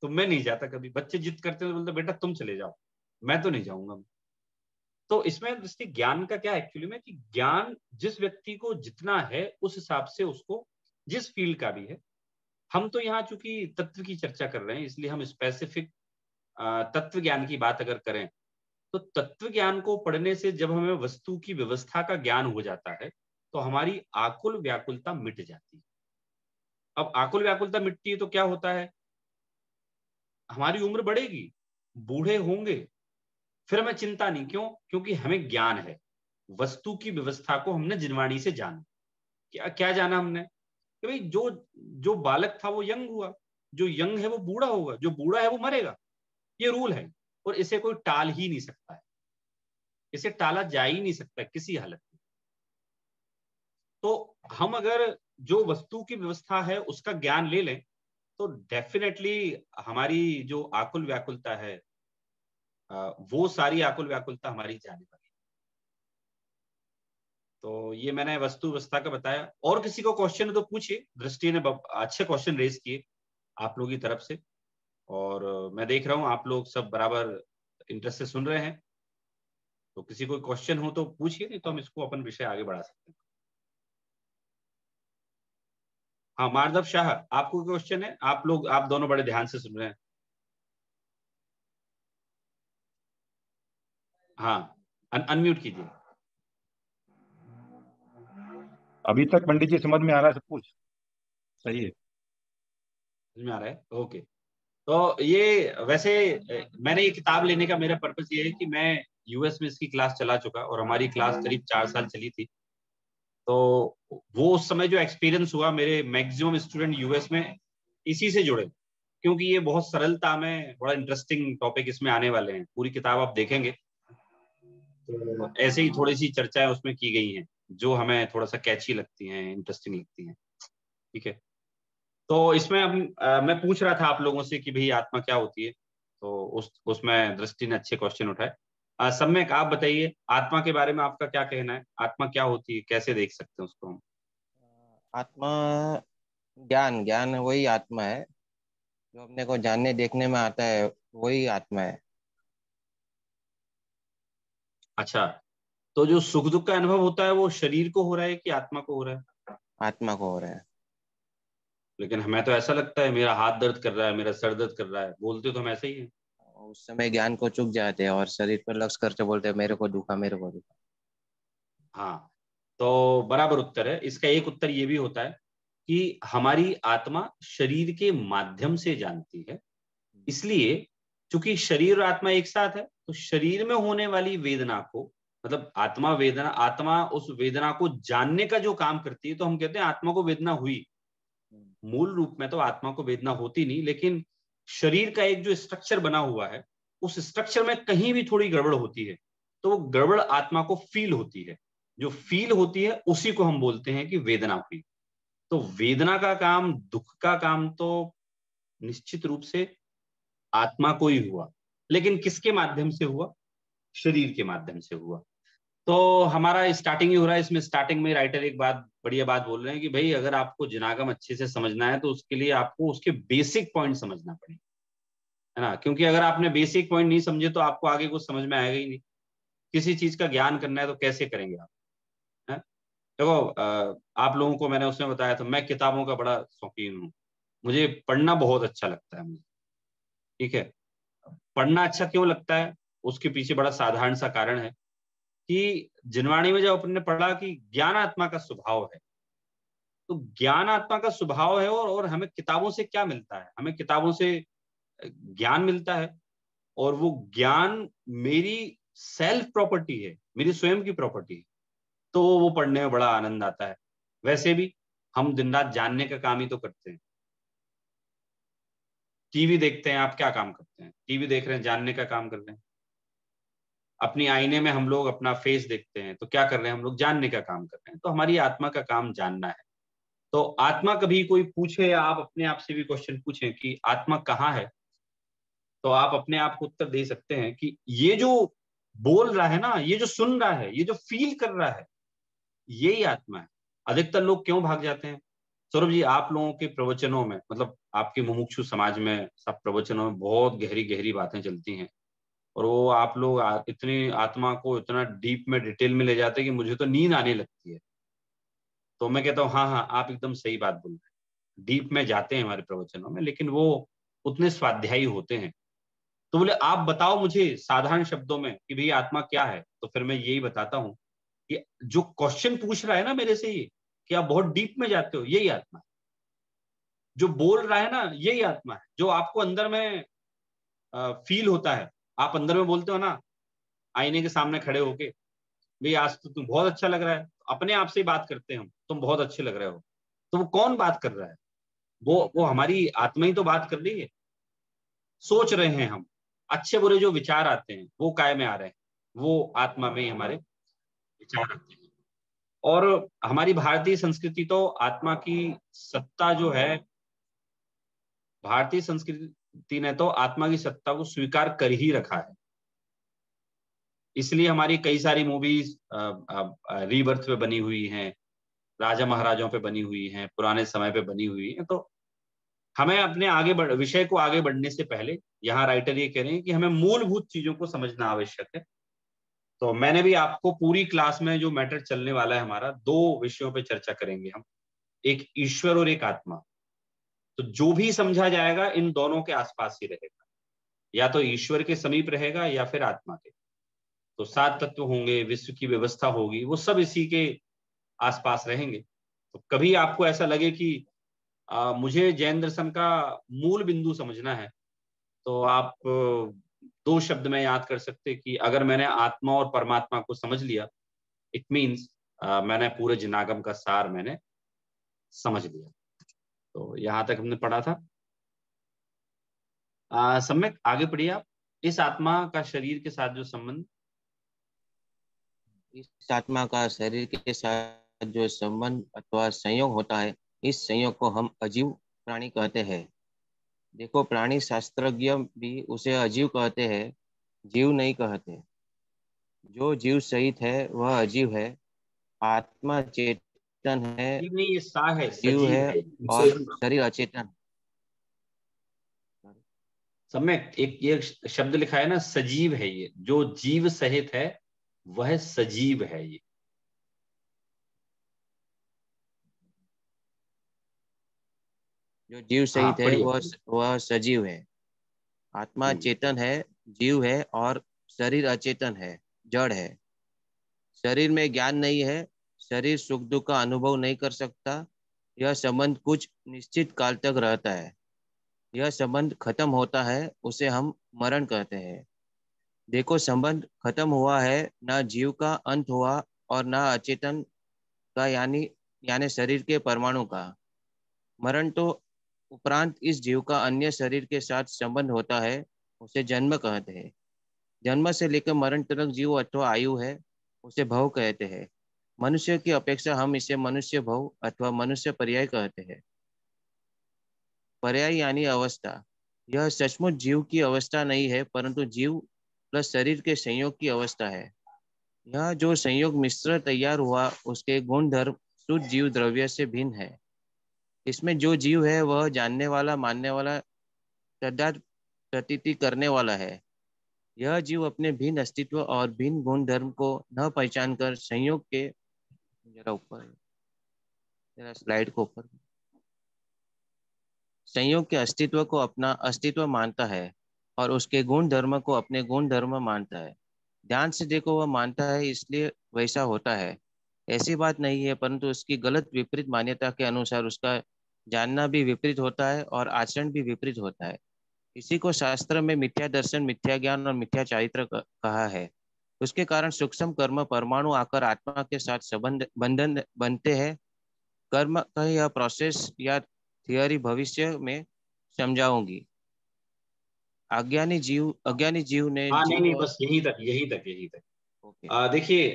तो मैं नहीं जाता कभी। बच्चे जिद करते हैं तो बोलते बेटा तुम चले जाओ, मैं तो नहीं जाऊंगा। तो इसमें दृष्टि ज्ञान का क्या एक्चुअली में, कि ज्ञान जिस व्यक्ति को जितना है उस हिसाब से उसको, जिस फील्ड का भी है। हम तो यहाँ चूंकि तत्व की चर्चा कर रहे हैं, इसलिए हम स्पेसिफिक तत्व ज्ञान की बात अगर करें, तो तत्व ज्ञान को पढ़ने से जब हमें वस्तु की व्यवस्था का ज्ञान हो जाता है, तो हमारी आकुल व्याकुलता मिट जाती है। अब आकुल व्याकुलता मिटती है तो क्या होता है, हमारी उम्र बढ़ेगी, बूढ़े होंगे, फिर हमें चिंता नहीं। क्यों? क्योंकि हमें ज्ञान है, वस्तु की व्यवस्था को हमने जिनवाणी से जाना। क्या क्या जाना हमने, कि भाई जो जो बालक था वो यंग हुआ, जो यंग है वो बूढ़ा होगा, जो बूढ़ा है वो मरेगा। ये रूल है, और इसे कोई टाल ही नहीं सकता है, इसे टाला जा ही नहीं सकता किसी हालत में। तो हम अगर जो वस्तु की व्यवस्था है उसका ज्ञान ले लें, तो डेफिनेटली हमारी जो आकुल व्याकुलता है, वो सारी आकुल व्याकुलता हमारी जाने वाली। तो ये मैंने वस्तु व्यवस्था का बताया। और किसी को क्वेश्चन तो पूछिए, दृष्टि ने अच्छे क्वेश्चन रेज किए आप लोगों की तरफ से, और मैं देख रहा हूं आप लोग सब बराबर इंटरेस्ट से सुन रहे हैं। तो किसी को क्वेश्चन हो तो पूछिए, नहीं तो हम इसको अपन विषय आगे बढ़ा सकते हैं। हाँ माधव शाह, आपको क्वेश्चन है? आप लोग, आप दोनों बड़े ध्यान से सुन रहे हैं। हाँ, अनम्यूट कीजिए। अभी तक पंडित जी समझ में आ रहा है सब कुछ, सही है। समझ में आ रहा है? ओके। तो ये वैसे मैंने ये किताब लेने का मेरा पर्पस ये है कि मैं यूएस में इसकी क्लास चला चुका, और हमारी क्लास करीब 4 साल चली थी। तो वो उस समय जो एक्सपीरियंस हुआ, मेरे मैक्सिमम स्टूडेंट यूएस में इसी से जुड़े, क्योंकि ये बहुत सरलता में बड़ा इंटरेस्टिंग टॉपिक इसमें आने वाले हैं। पूरी किताब आप देखेंगे तो ऐसे ही थोड़ी सी चर्चाएं उसमें की गई हैं जो हमें थोड़ा सा कैची लगती हैं, इंटरेस्टिंग लगती हैं। ठीक है। तो इसमें अब मैं पूछ रहा था आप लोगों से कि भाई आत्मा क्या होती है, तो उसमें दृष्टि ने अच्छे क्वेश्चन उठाए। सम्यक आप बताइए, आत्मा के बारे में आपका क्या कहना है? आत्मा क्या होती है, कैसे देख सकते हैं उसको हम? आत्मा, ज्ञान, ज्ञान वही आत्मा है जो अपने को जानने देखने में आता है, वही आत्मा है। अच्छा, तो जो सुख दुख का अनुभव होता है वो शरीर को हो रहा है कि आत्मा को हो रहा है? आत्मा को हो रहा है। लेकिन हमें तो ऐसा लगता है मेरा हाथ दर्द कर रहा है, मेरा सर दर्द कर रहा है, बोलते तो हम ऐसे ही है। उस समय ज्ञान को चूक जाते हैं और शरीर पर लक्ष्य करके बोलते हैं मेरे को दुखा, मेरे को दुखा। हाँ, तो बराबर उत्तर है। इसका एक उत्तर ये भी होता है कि हमारी आत्मा शरीर के माध्यम से जानती है, इसलिए चूंकि शरीर और आत्मा एक साथ है, तो शरीर में होने वाली वेदना को, मतलब आत्मा वेदना, आत्मा उस वेदना को जानने का जो काम करती है, तो हम कहते हैं आत्मा को वेदना हुई। मूल रूप में तो आत्मा को वेदना होती नहीं, लेकिन शरीर का एक जो स्ट्रक्चर बना हुआ है, उस स्ट्रक्चर में कहीं भी थोड़ी गड़बड़ होती है, तो वो गड़बड़ आत्मा को फील होती है। जो फील होती है उसी को हम बोलते हैं कि वेदना हुई। तो वेदना का काम, दुख का काम तो निश्चित रूप से आत्मा को ही हुआ, लेकिन किसके माध्यम से हुआ? शरीर के माध्यम से हुआ। तो हमारा स्टार्टिंग ही हो रहा है। इसमें स्टार्टिंग में राइटर एक बात, बढ़िया बात बोल रहे हैं कि भाई अगर आपको जिनागम अच्छे से समझना है तो उसके लिए आपको उसके बेसिक पॉइंट समझना पड़ेगा, है ना? क्योंकि अगर आपने बेसिक पॉइंट नहीं समझे तो आपको आगे कुछ समझ में आएगा ही नहीं। किसी चीज का ज्ञान करना है तो कैसे करेंगे आप, है? देखो, आप लोगों को मैंने उसमें बताया था, मैं किताबों का बड़ा शौकीन हूँ, मुझे पढ़ना बहुत अच्छा लगता है मुझे। ठीक है। पढ़ना अच्छा क्यों लगता है, उसके पीछे बड़ा साधारण सा कारण है कि जिनवाणी में जब अपन ने पढ़ा कि ज्ञान आत्मा का स्वभाव है, तो ज्ञान आत्मा का स्वभाव है, और हमें किताबों से क्या मिलता है? हमें किताबों से ज्ञान मिलता है, और वो ज्ञान मेरी सेल्फ प्रॉपर्टी है, मेरी स्वयं की प्रॉपर्टी है। तो वो पढ़ने में बड़ा आनंद आता है। वैसे भी हम दिन रात जानने का काम ही तो करते हैं। टीवी देखते हैं, आप क्या काम करते हैं? टीवी देख रहे हैं, जानने का काम कर रहे हैं। अपनी आईने में हम लोग अपना फेस देखते हैं, तो क्या कर रहे हैं? हम लोग जानने का काम कर रहे हैं। तो हमारी आत्मा का काम जानना है। तो आत्मा, कभी कोई पूछे या आप अपने आप से भी क्वेश्चन पूछें कि आत्मा कहाँ है, तो आप अपने आप को उत्तर दे सकते हैं कि ये जो बोल रहा है ना, ये जो सुन रहा है, ये जो फील कर रहा है, यही आत्मा है। अधिकतर लोग क्यों भाग जाते हैं? सौरभ जी, आप लोगों के प्रवचनों में, मतलब आपके मुमुक्षु समाज में सब प्रवचनों में बहुत गहरी गहरी बातें चलती हैं, और वो आप लोग इतनी आत्मा को इतना डीप में डिटेल में ले जाते हैं कि मुझे तो नींद आने लगती है। तो मैं कहता हूँ हाँ हाँ, आप एकदम सही बात बोल रहे हैं, डीप में जाते हैं हमारे प्रवचनों में, लेकिन वो उतने स्वाध्यायी होते हैं। तो बोले आप बताओ मुझे साधारण शब्दों में कि भाई आत्मा क्या है। तो फिर मैं यही बताता हूँ कि जो क्वेश्चन पूछ रहा है ना मेरे से, ये कि आप बहुत डीप में जाते हो, यही आत्मा है। जो बोल रहा है ना, यही आत्मा है। जो आपको अंदर में फील होता है, आप अंदर में बोलते हो ना, आईने के सामने खड़े होके, भाई आज तो तुम बहुत अच्छा लग रहा है, अपने आप से ही बात करते हैं हम, तुम बहुत अच्छे लग रहे हो। तो वो कौन बात कर रहा है? वो हमारी आत्मा ही तो बात कर रही है। सोच रहे हैं हम, अच्छे बुरे जो विचार आते हैं वो काय में आ रहे हैं? वो आत्मा में ही हमारे विचार आते हैं। और हमारी भारतीय संस्कृति तो आत्मा की सत्ता जो है, भारतीय संस्कृति ने तो आत्मा की सत्ता को स्वीकार कर ही रखा है। इसलिए हमारी कई सारी मूवीज रीबर्थ पे बनी हुई हैं, राजा महाराजाओं पे बनी हुई हैं, पुराने समय पे बनी हुई हैं। तो हमें अपने विषय को आगे बढ़ने से पहले, यहाँ राइटर ये कह रहे हैं कि हमें मूलभूत चीजों को समझना आवश्यक है। तो मैंने भी आपको पूरी क्लास में जो मैटर चलने वाला है हमारा, 2 विषयों पे चर्चा करेंगे हम, एक ईश्वर और एक आत्मा। तो जो भी समझा जाएगा इन दोनों के आसपास ही रहेगा, या तो ईश्वर के समीप रहेगा या फिर आत्मा के। तो 7 तत्व होंगे, विश्व की व्यवस्था होगी, वो सब इसी के आसपास रहेंगे। तो कभी आपको ऐसा लगे कि मुझे जैन दर्शन का मूल बिंदु समझना है, तो आप 2 शब्द में याद कर सकते कि अगर मैंने आत्मा और परमात्मा को समझ लिया, इट मीन्स मैंने पूरे जिनागम का सार मैंने समझ लिया। तो यहाँ तक हमने पढ़ा था। सम्यक आगे पढ़िए आप। इस आत्मा का शरीर के साथ जो संबंध, इस आत्मा का शरीर के साथ जो संबंध अथवा संयोग होता है, इस संयोग को हम अजीव प्राणी कहते हैं। देखो, प्राणी शास्त्रज्ञ भी उसे अजीव कहते हैं, जीव नहीं कहते। जो जीव सहित है वह अजीव है। आत्मा चेतन है, जीव नहीं, ये सा है, जीव सजीव है, है। और शरीर अचेतन। सम्यक, एक ये शब्द लिखा है ना, सजीव है। ये जो जीव सहित है वह सजीव है। ये जो जीव हाँ, सहित है पढ़िए वह सजीव है। आत्मा चेतन है, जीव है, और शरीर अचेतन है, जड़ है। शरीर में ज्ञान नहीं है, शरीर सुख दुख का अनुभव नहीं कर सकता। यह संबंध कुछ निश्चित काल तक रहता है। यह संबंध खत्म होता है, उसे हम मरण कहते हैं। देखो, संबंध खत्म हुआ है, ना जीव का अंत हुआ और ना अचेतन का, यानी यानी शरीर के परमाणु का। मरण तो उपरांत इस जीव का अन्य शरीर के साथ संबंध होता है, उसे जन्म कहते हैं। जन्म से लेकर मरण तक जीव अथवा आयु है, उसे भव कहते हैं। मनुष्य की अपेक्षा हम इसे मनुष्य भव अथवा मनुष्य पर्याय कहते हैं। पर्याय यानी अवस्था। यह सचमुच जीव की अवस्था नहीं है, परंतु जीव प्लस शरीर के संयोग की अवस्था है। यह जो संयोग मिश्र तैयार हुआ, उसके गुण धर्म शुद्ध जीव द्रव्य से भिन्न है। इसमें जो जीव है वह जानने वाला, मानने वाला, तदाद प्रतीति करने वाला है। यह जीव अपने भिन्न अस्तित्व और भिन्न गुण धर्म को न पहचान कर संयोग के, जरा ऊपर, जरा स्लाइड को ऊपर, संयोग के अस्तित्व को अपना अस्तित्व मानता है और उसके गुण धर्म को अपने गुण धर्म मानता है। ध्यान से देखो, वह मानता है इसलिए वैसा होता है, ऐसी बात नहीं है, परंतु उसकी गलत विपरीत मान्यता के अनुसार उसका जानना भी विपरीत होता है और आचरण भी विपरीत होता है। इसी को शास्त्र में मिथ्या दर्शन, मिथ्या ज्ञान और मिथ्या चारित्र कहा है। उसके कारण सूक्ष्म कर्म परमाणु आकर आत्मा के साथ संबंध बंधन बनते हैं। कर्म का यह प्रोसेस या थियरी भविष्य में समझाऊंगी। अज्ञानी जीव ने हाँ नहीं जीव नहीं, और बस यही तक। ओके देखिए,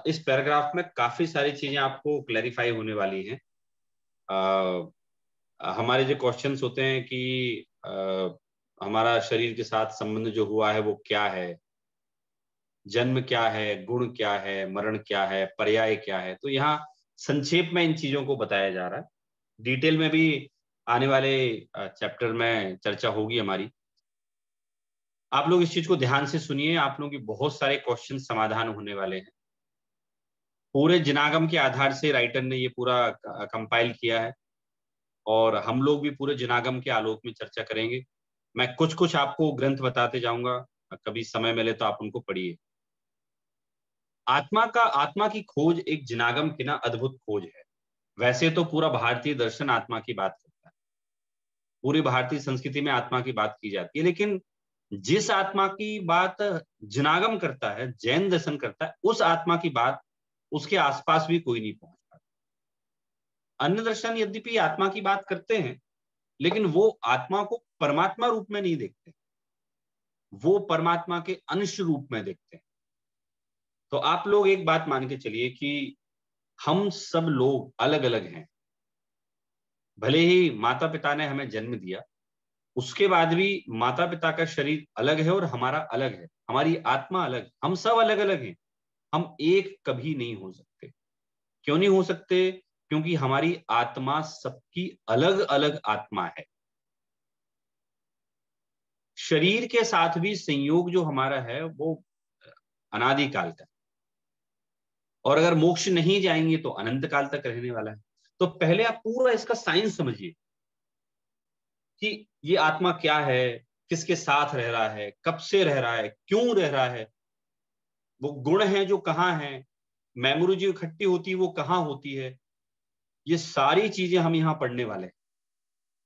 इस पैराग्राफ में काफी सारी चीजें आपको क्लैरिफाई होने वाली हैं। हमारे जो क्वेश्चंस होते हैं कि हमारा शरीर के साथ संबंध जो हुआ है वो क्या है, जन्म क्या है, गुण क्या है, मरण क्या है, पर्याय क्या है, तो यहाँ संक्षेप में इन चीजों को बताया जा रहा है। डिटेल में भी आने वाले चैप्टर में चर्चा होगी हमारी। आप लोग इस चीज को ध्यान से सुनिए, आप लोगों की बहुत सारे क्वेश्चन समाधान होने वाले हैं। पूरे जिनागम के आधार से राइटर ने ये पूरा कंपाइल किया है और हम लोग भी पूरे जिनागम के आलोक में चर्चा करेंगे। मैं कुछ कुछ आपको ग्रंथ बताते जाऊंगा, कभी समय मिले तो आप उनको पढ़िए। आत्मा की खोज एक जिनागम की ना अद्भुत खोज है। वैसे तो पूरा भारतीय दर्शन आत्मा की बात करता है, पूरी भारतीय संस्कृति में आत्मा की बात की जाती है, लेकिन जिस आत्मा की बात जिनागम करता है, जैन दर्शन करता है, उस आत्मा की बात उसके आसपास भी कोई नहीं पहुंच पाता। अन्य दर्शन यद्यपि आत्मा की बात करते हैं, लेकिन वो आत्मा को परमात्मा रूप में नहीं देखते, वो परमात्मा के अंश रूप में देखते हैं। तो आप लोग एक बात मान के चलिए कि हम सब लोग अलग अलग हैं। भले ही माता पिता ने हमें जन्म दिया, उसके बाद भी माता पिता का शरीर अलग है और हमारा अलग है, हमारी आत्मा अलग है, हम सब अलग अलग हैं। हम एक कभी नहीं हो सकते। क्यों नहीं हो सकते? क्योंकि हमारी आत्मा सबकी अलग अलग आत्मा है। शरीर के साथ भी संयोग जो हमारा है वो अनादिकाल का, और अगर मोक्ष नहीं जाएंगे तो अनंत काल तक रहने वाला है। तो पहले आप पूरा इसका साइंस समझिए कि ये आत्मा क्या है, किसके साथ रह रहा है, कब से रह रहा है, क्यों रह रहा है, वो गुण है जो कहाँ है, मेमोरी जो इकट्ठी होती है वो कहाँ होती है। ये सारी चीजें हम यहाँ पढ़ने वाले हैं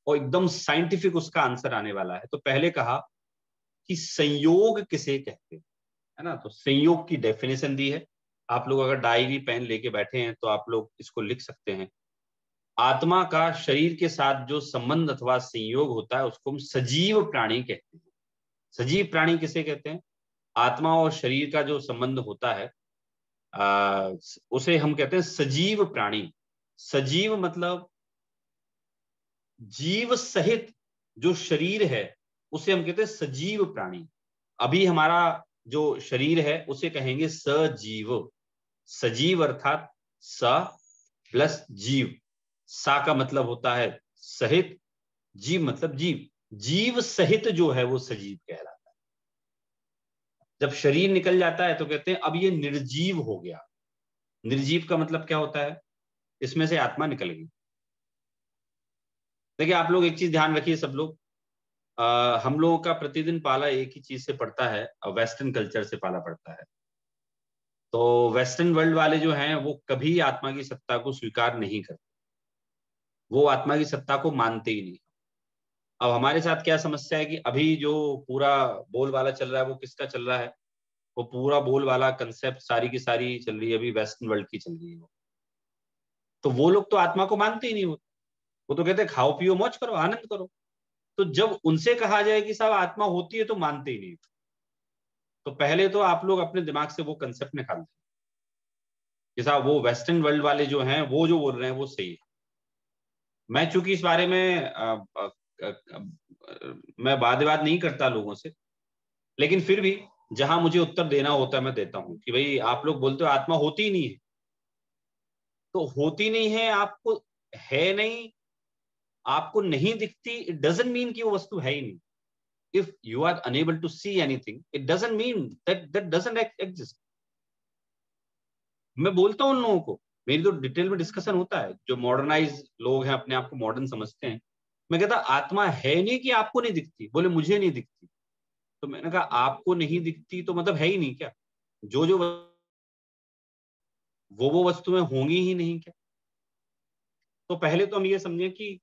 और एकदम साइंटिफिक उसका आंसर आने वाला है। तो पहले कहा कि संयोग किसे कहते हैं, है ना। तो संयोग की डेफिनेशन दी है। आप लोग अगर डायरी पेन लेके बैठे हैं तो आप लोग इसको लिख सकते हैं। आत्मा का शरीर के साथ जो संबंध अथवा संयोग होता है उसको हम सजीव प्राणी कहते हैं। सजीव प्राणी किसे कहते हैं? आत्मा और शरीर का जो संबंध होता है उसे हम कहते हैं सजीव प्राणी। सजीव मतलब जीव सहित जो शरीर है उसे हम कहते हैं सजीव प्राणी। अभी हमारा जो शरीर है उसे कहेंगे सजीव। सजीव अर्थात स प्लस जीव। सा का मतलब होता है सहित, जीव मतलब जीव। जीव सहित जो है वो सजीव कहलाता है। जब शरीर निकल जाता है तो कहते हैं अब ये निर्जीव हो गया। निर्जीव का मतलब क्या होता है? इसमें से आत्मा निकल गई। देखिए आप लोग एक चीज ध्यान रखिए, सब लोग हम लोगों का प्रतिदिन पाला एक ही चीज से पड़ता है, वेस्टर्न कल्चर से पाला पड़ता है। तो वेस्टर्न वर्ल्ड वाले जो हैं वो कभी आत्मा की सत्ता को स्वीकार नहीं करते, वो आत्मा की सत्ता को मानते ही नहीं। अब हमारे साथ क्या समस्या है कि अभी जो पूरा बोल वाला चल रहा है वो किसका चल रहा है? वो पूरा बोल वाला कंसेप्ट सारी की सारी चल रही है, अभी वेस्टर्न वर्ल्ड की चल रही है। तो वो लोग तो आत्मा को मानते ही नहीं। वो तो कहते हैं खाओ पियो मौज करो, आनंद करो। तो जब उनसे कहा जाए कि साहब आत्मा होती है तो मानते ही नहीं। तो पहले तो आप लोग अपने दिमाग से वो कंसेप्ट निकाल दें कि साहब वो वेस्टर्न वर्ल्ड वाले जो हैं वो जो बोल रहे हैं वो सही है। मैं चूंकि इस बारे में मैं वाद विवाद नहीं करता लोगों से, लेकिन फिर भी जहां मुझे उत्तर देना होता है मैं देता हूं कि भाई आप लोग बोलते हो आत्मा होती ही नहीं है, तो होती नहीं है, आपको है नहीं, आपको नहीं दिखती, इट डजंट मीन कि वो वस्तु है ही नहीं। if you are unable to see anything, it doesn't mean that doesn't exist. मैं बोलता हूं उन लोगों को, मेरी तो डिटेल में डिस्कशन होता है, जो मॉडर्नाइज लोग हैं, अपने आप को मॉडर्न समझते हैं। मैं कहता आत्मा है नहीं कि आपको नहीं दिखती, बोले मुझे नहीं दिखती। तो मैंने कहा आपको नहीं दिखती तो मतलब है ही नहीं क्या? जो जो वो वस्तुएं होंगी ही नहीं क्या? तो पहले तो हम ये समझें कि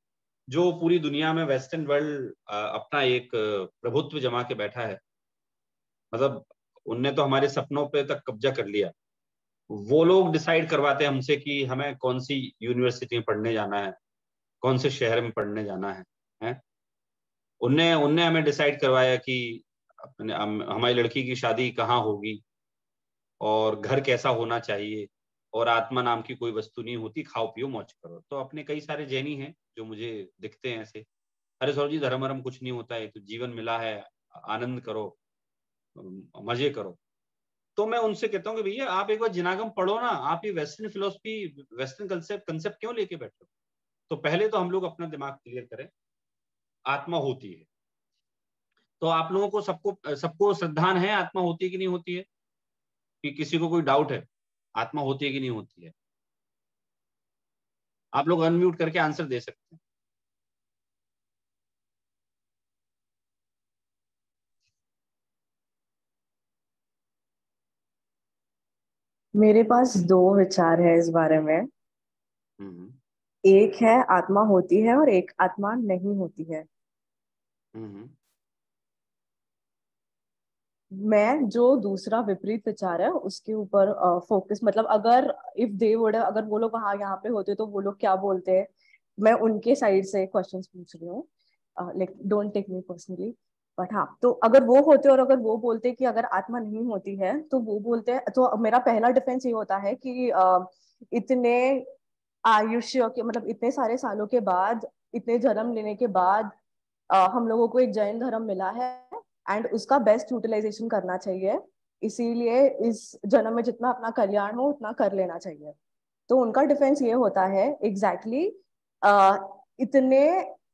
जो पूरी दुनिया में वेस्टर्न वर्ल्ड अपना एक प्रभुत्व जमा के बैठा है, मतलब उनने तो हमारे सपनों पे तक कब्जा कर लिया। वो लोग डिसाइड करवाते हैं हमसे कि हमें कौन सी यूनिवर्सिटी में पढ़ने जाना है, कौन से शहर में पढ़ने जाना है? उनने उनने हमें डिसाइड करवाया कि हमारी लड़की की शादी कहाँ होगी और घर कैसा होना चाहिए, और आत्मा नाम की कोई वस्तु नहीं होती, खाओ पियो मौज करो। तो अपने कई सारे जैनी हैं जो मुझे दिखते हैं ऐसे, अरे सौरभ जी धर्म वर्म कुछ नहीं होता है, तो जीवन मिला है, आनंद करो, मजे करो। तो मैं उनसे कहता हूँ कि भैया आप एक बार जिनागम पढ़ो ना, आप ये वेस्टर्न फिलोसफी, वेस्टर्न कंसेप्ट क्यों लेके बैठे हो? तो पहले तो हम लोग अपना दिमाग क्लियर करें, आत्मा होती है। तो आप लोगों को सबको सबको श्रद्धान है आत्मा होती है कि नहीं होती है? कि किसी को कोई डाउट है आत्मा होती है कि नहीं होती है? आप लोग अनम्यूट करके आंसर दे सकते हैं। मेरे पास दो विचार है इस बारे में। हम्म एक है आत्मा होती है और एक आत्मा नहीं होती है। हम्म मैं जो दूसरा विपरीत विचार है उसके ऊपर फोकस, मतलब अगर इफ दे वुड, अगर वो लोग वहां यहाँ पे होते तो वो लोग क्या बोलते हैं, मैं उनके साइड से क्वेश्चंस पूछ रही हूँ। Like don't take me personally, but हाँ, तो अगर वो होते और अगर वो बोलते कि अगर आत्मा नहीं होती है तो वो बोलते हैं, तो मेरा पहला डिफेंस ये होता है कि इतने आयुष्य के, मतलब इतने सारे सालों के बाद, इतने जन्म लेने के बाद हम लोगों को एक जैन धर्म मिला है एंड उसका बेस्ट यूटिलाइजेशन करना चाहिए। इसीलिए इस जन्म में जितना अपना कल्याण हो उतना कर लेना चाहिए। तो उनका डिफेंस ये होता है एग्जैक्टली इतने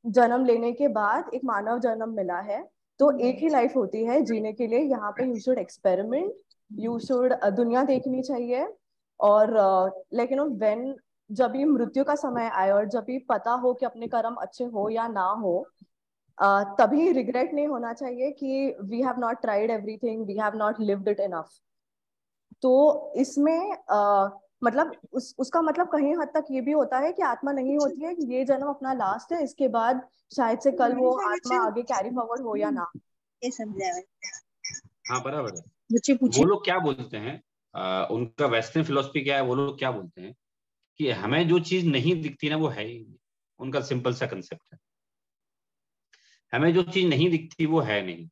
जन्म लेने के बाद एक मानव जन्म मिला है, तो एक ही लाइफ होती है जीने के लिए। यहाँ पे you should experiment, you should दुनिया देखनी चाहिए। और लाइक यू नो व्हेन, जब भी मृत्यु का समय आए और जब भी पता हो कि अपने कर्म अच्छे हो या ना हो, तभी रिग्रेट नहीं होना चाहिए कि we have not tried everything, we have not lived it enough. तो इसमें मतलब उसका मतलब कहीं हद तक ये भी होता है कि आत्मा नहीं होती है, ये जन्म अपना लास्ट है, इसके बाद शायद से कल वो आत्मा आगे कैरी फॉरवर्ड हो या ना। हाँ बराबर है। वो लोग क्या बोलते हैं, उनका वेस्टर्न फिलोसफी क्या है, वो लोग क्या बोलते हैं कि हमें जो चीज नहीं दिखती ना वो है ही नहीं। उनका सिंपल सा कंसेप्ट है, हमें जो चीज नहीं दिखती वो है नहीं।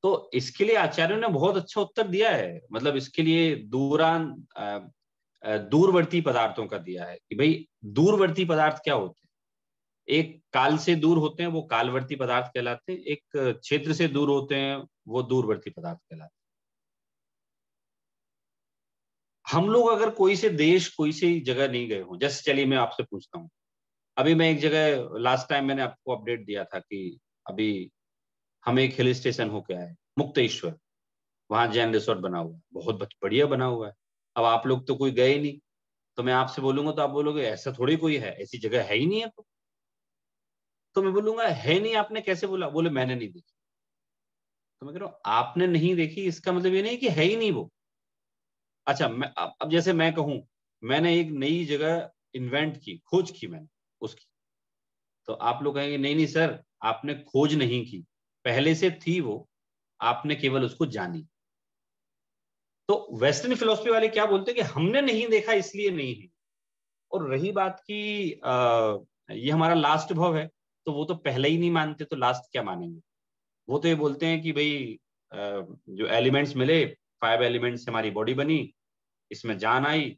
तो इसके लिए आचार्यों ने बहुत अच्छा उत्तर दिया है, मतलब इसके लिए दूरवर्ती पदार्थों का दिया है कि भाई दूरवर्ती पदार्थ क्या होते हैं। एक काल से दूर होते हैं वो कालवर्ती पदार्थ कहलाते हैं, एक क्षेत्र से दूर होते हैं वो दूरवर्ती पदार्थ कहलाते हैं। हम लोग अगर कोई से देश, कोई से जगह नहीं गए हों, जैसे चलिए मैं आपसे पूछता हूँ, अभी मैं एक जगह, लास्ट टाइम मैंने आपको अपडेट दिया था कि अभी हम एक हिल स्टेशन होके आए, मुक्तेश्वर। वहां जैन रिसोर्ट बना हुआ है, बहुत बढ़िया बना हुआ है। अब आप लोग तो कोई गए ही नहीं, तो मैं आपसे बोलूंगा तो आप बोलोगे ऐसा थोड़ी कोई है, ऐसी जगह है ही नहीं है। तो मैं बोलूंगा है नहीं, आपने कैसे बोला? बोले मैंने नहीं देखी। तो मैं कह रहा हूं आपने नहीं देखी, इसका मतलब ये नहीं कि है ही नहीं वो। अच्छा, मैं अब जैसे मैं कहूं मैंने एक नई जगह इन्वेंट की, खोज की मैंने उसकी, तो आप लोग कहेंगे नहीं नहीं सर, आपने खोज नहीं की, पहले से थी वो, आपने केवल उसको जानी। तो वेस्टर्न फिलोसफी वाले क्या बोलते हैं कि हमने नहीं देखा इसलिए नहीं है। और रही बात की ये हमारा लास्ट भव है, तो वो तो पहले ही नहीं मानते, तो लास्ट क्या मानेंगे? वो तो ये बोलते हैं कि भाई जो एलिमेंट्स मिले, 5 एलिमेंट्स से हमारी बॉडी बनी, इसमें जान आई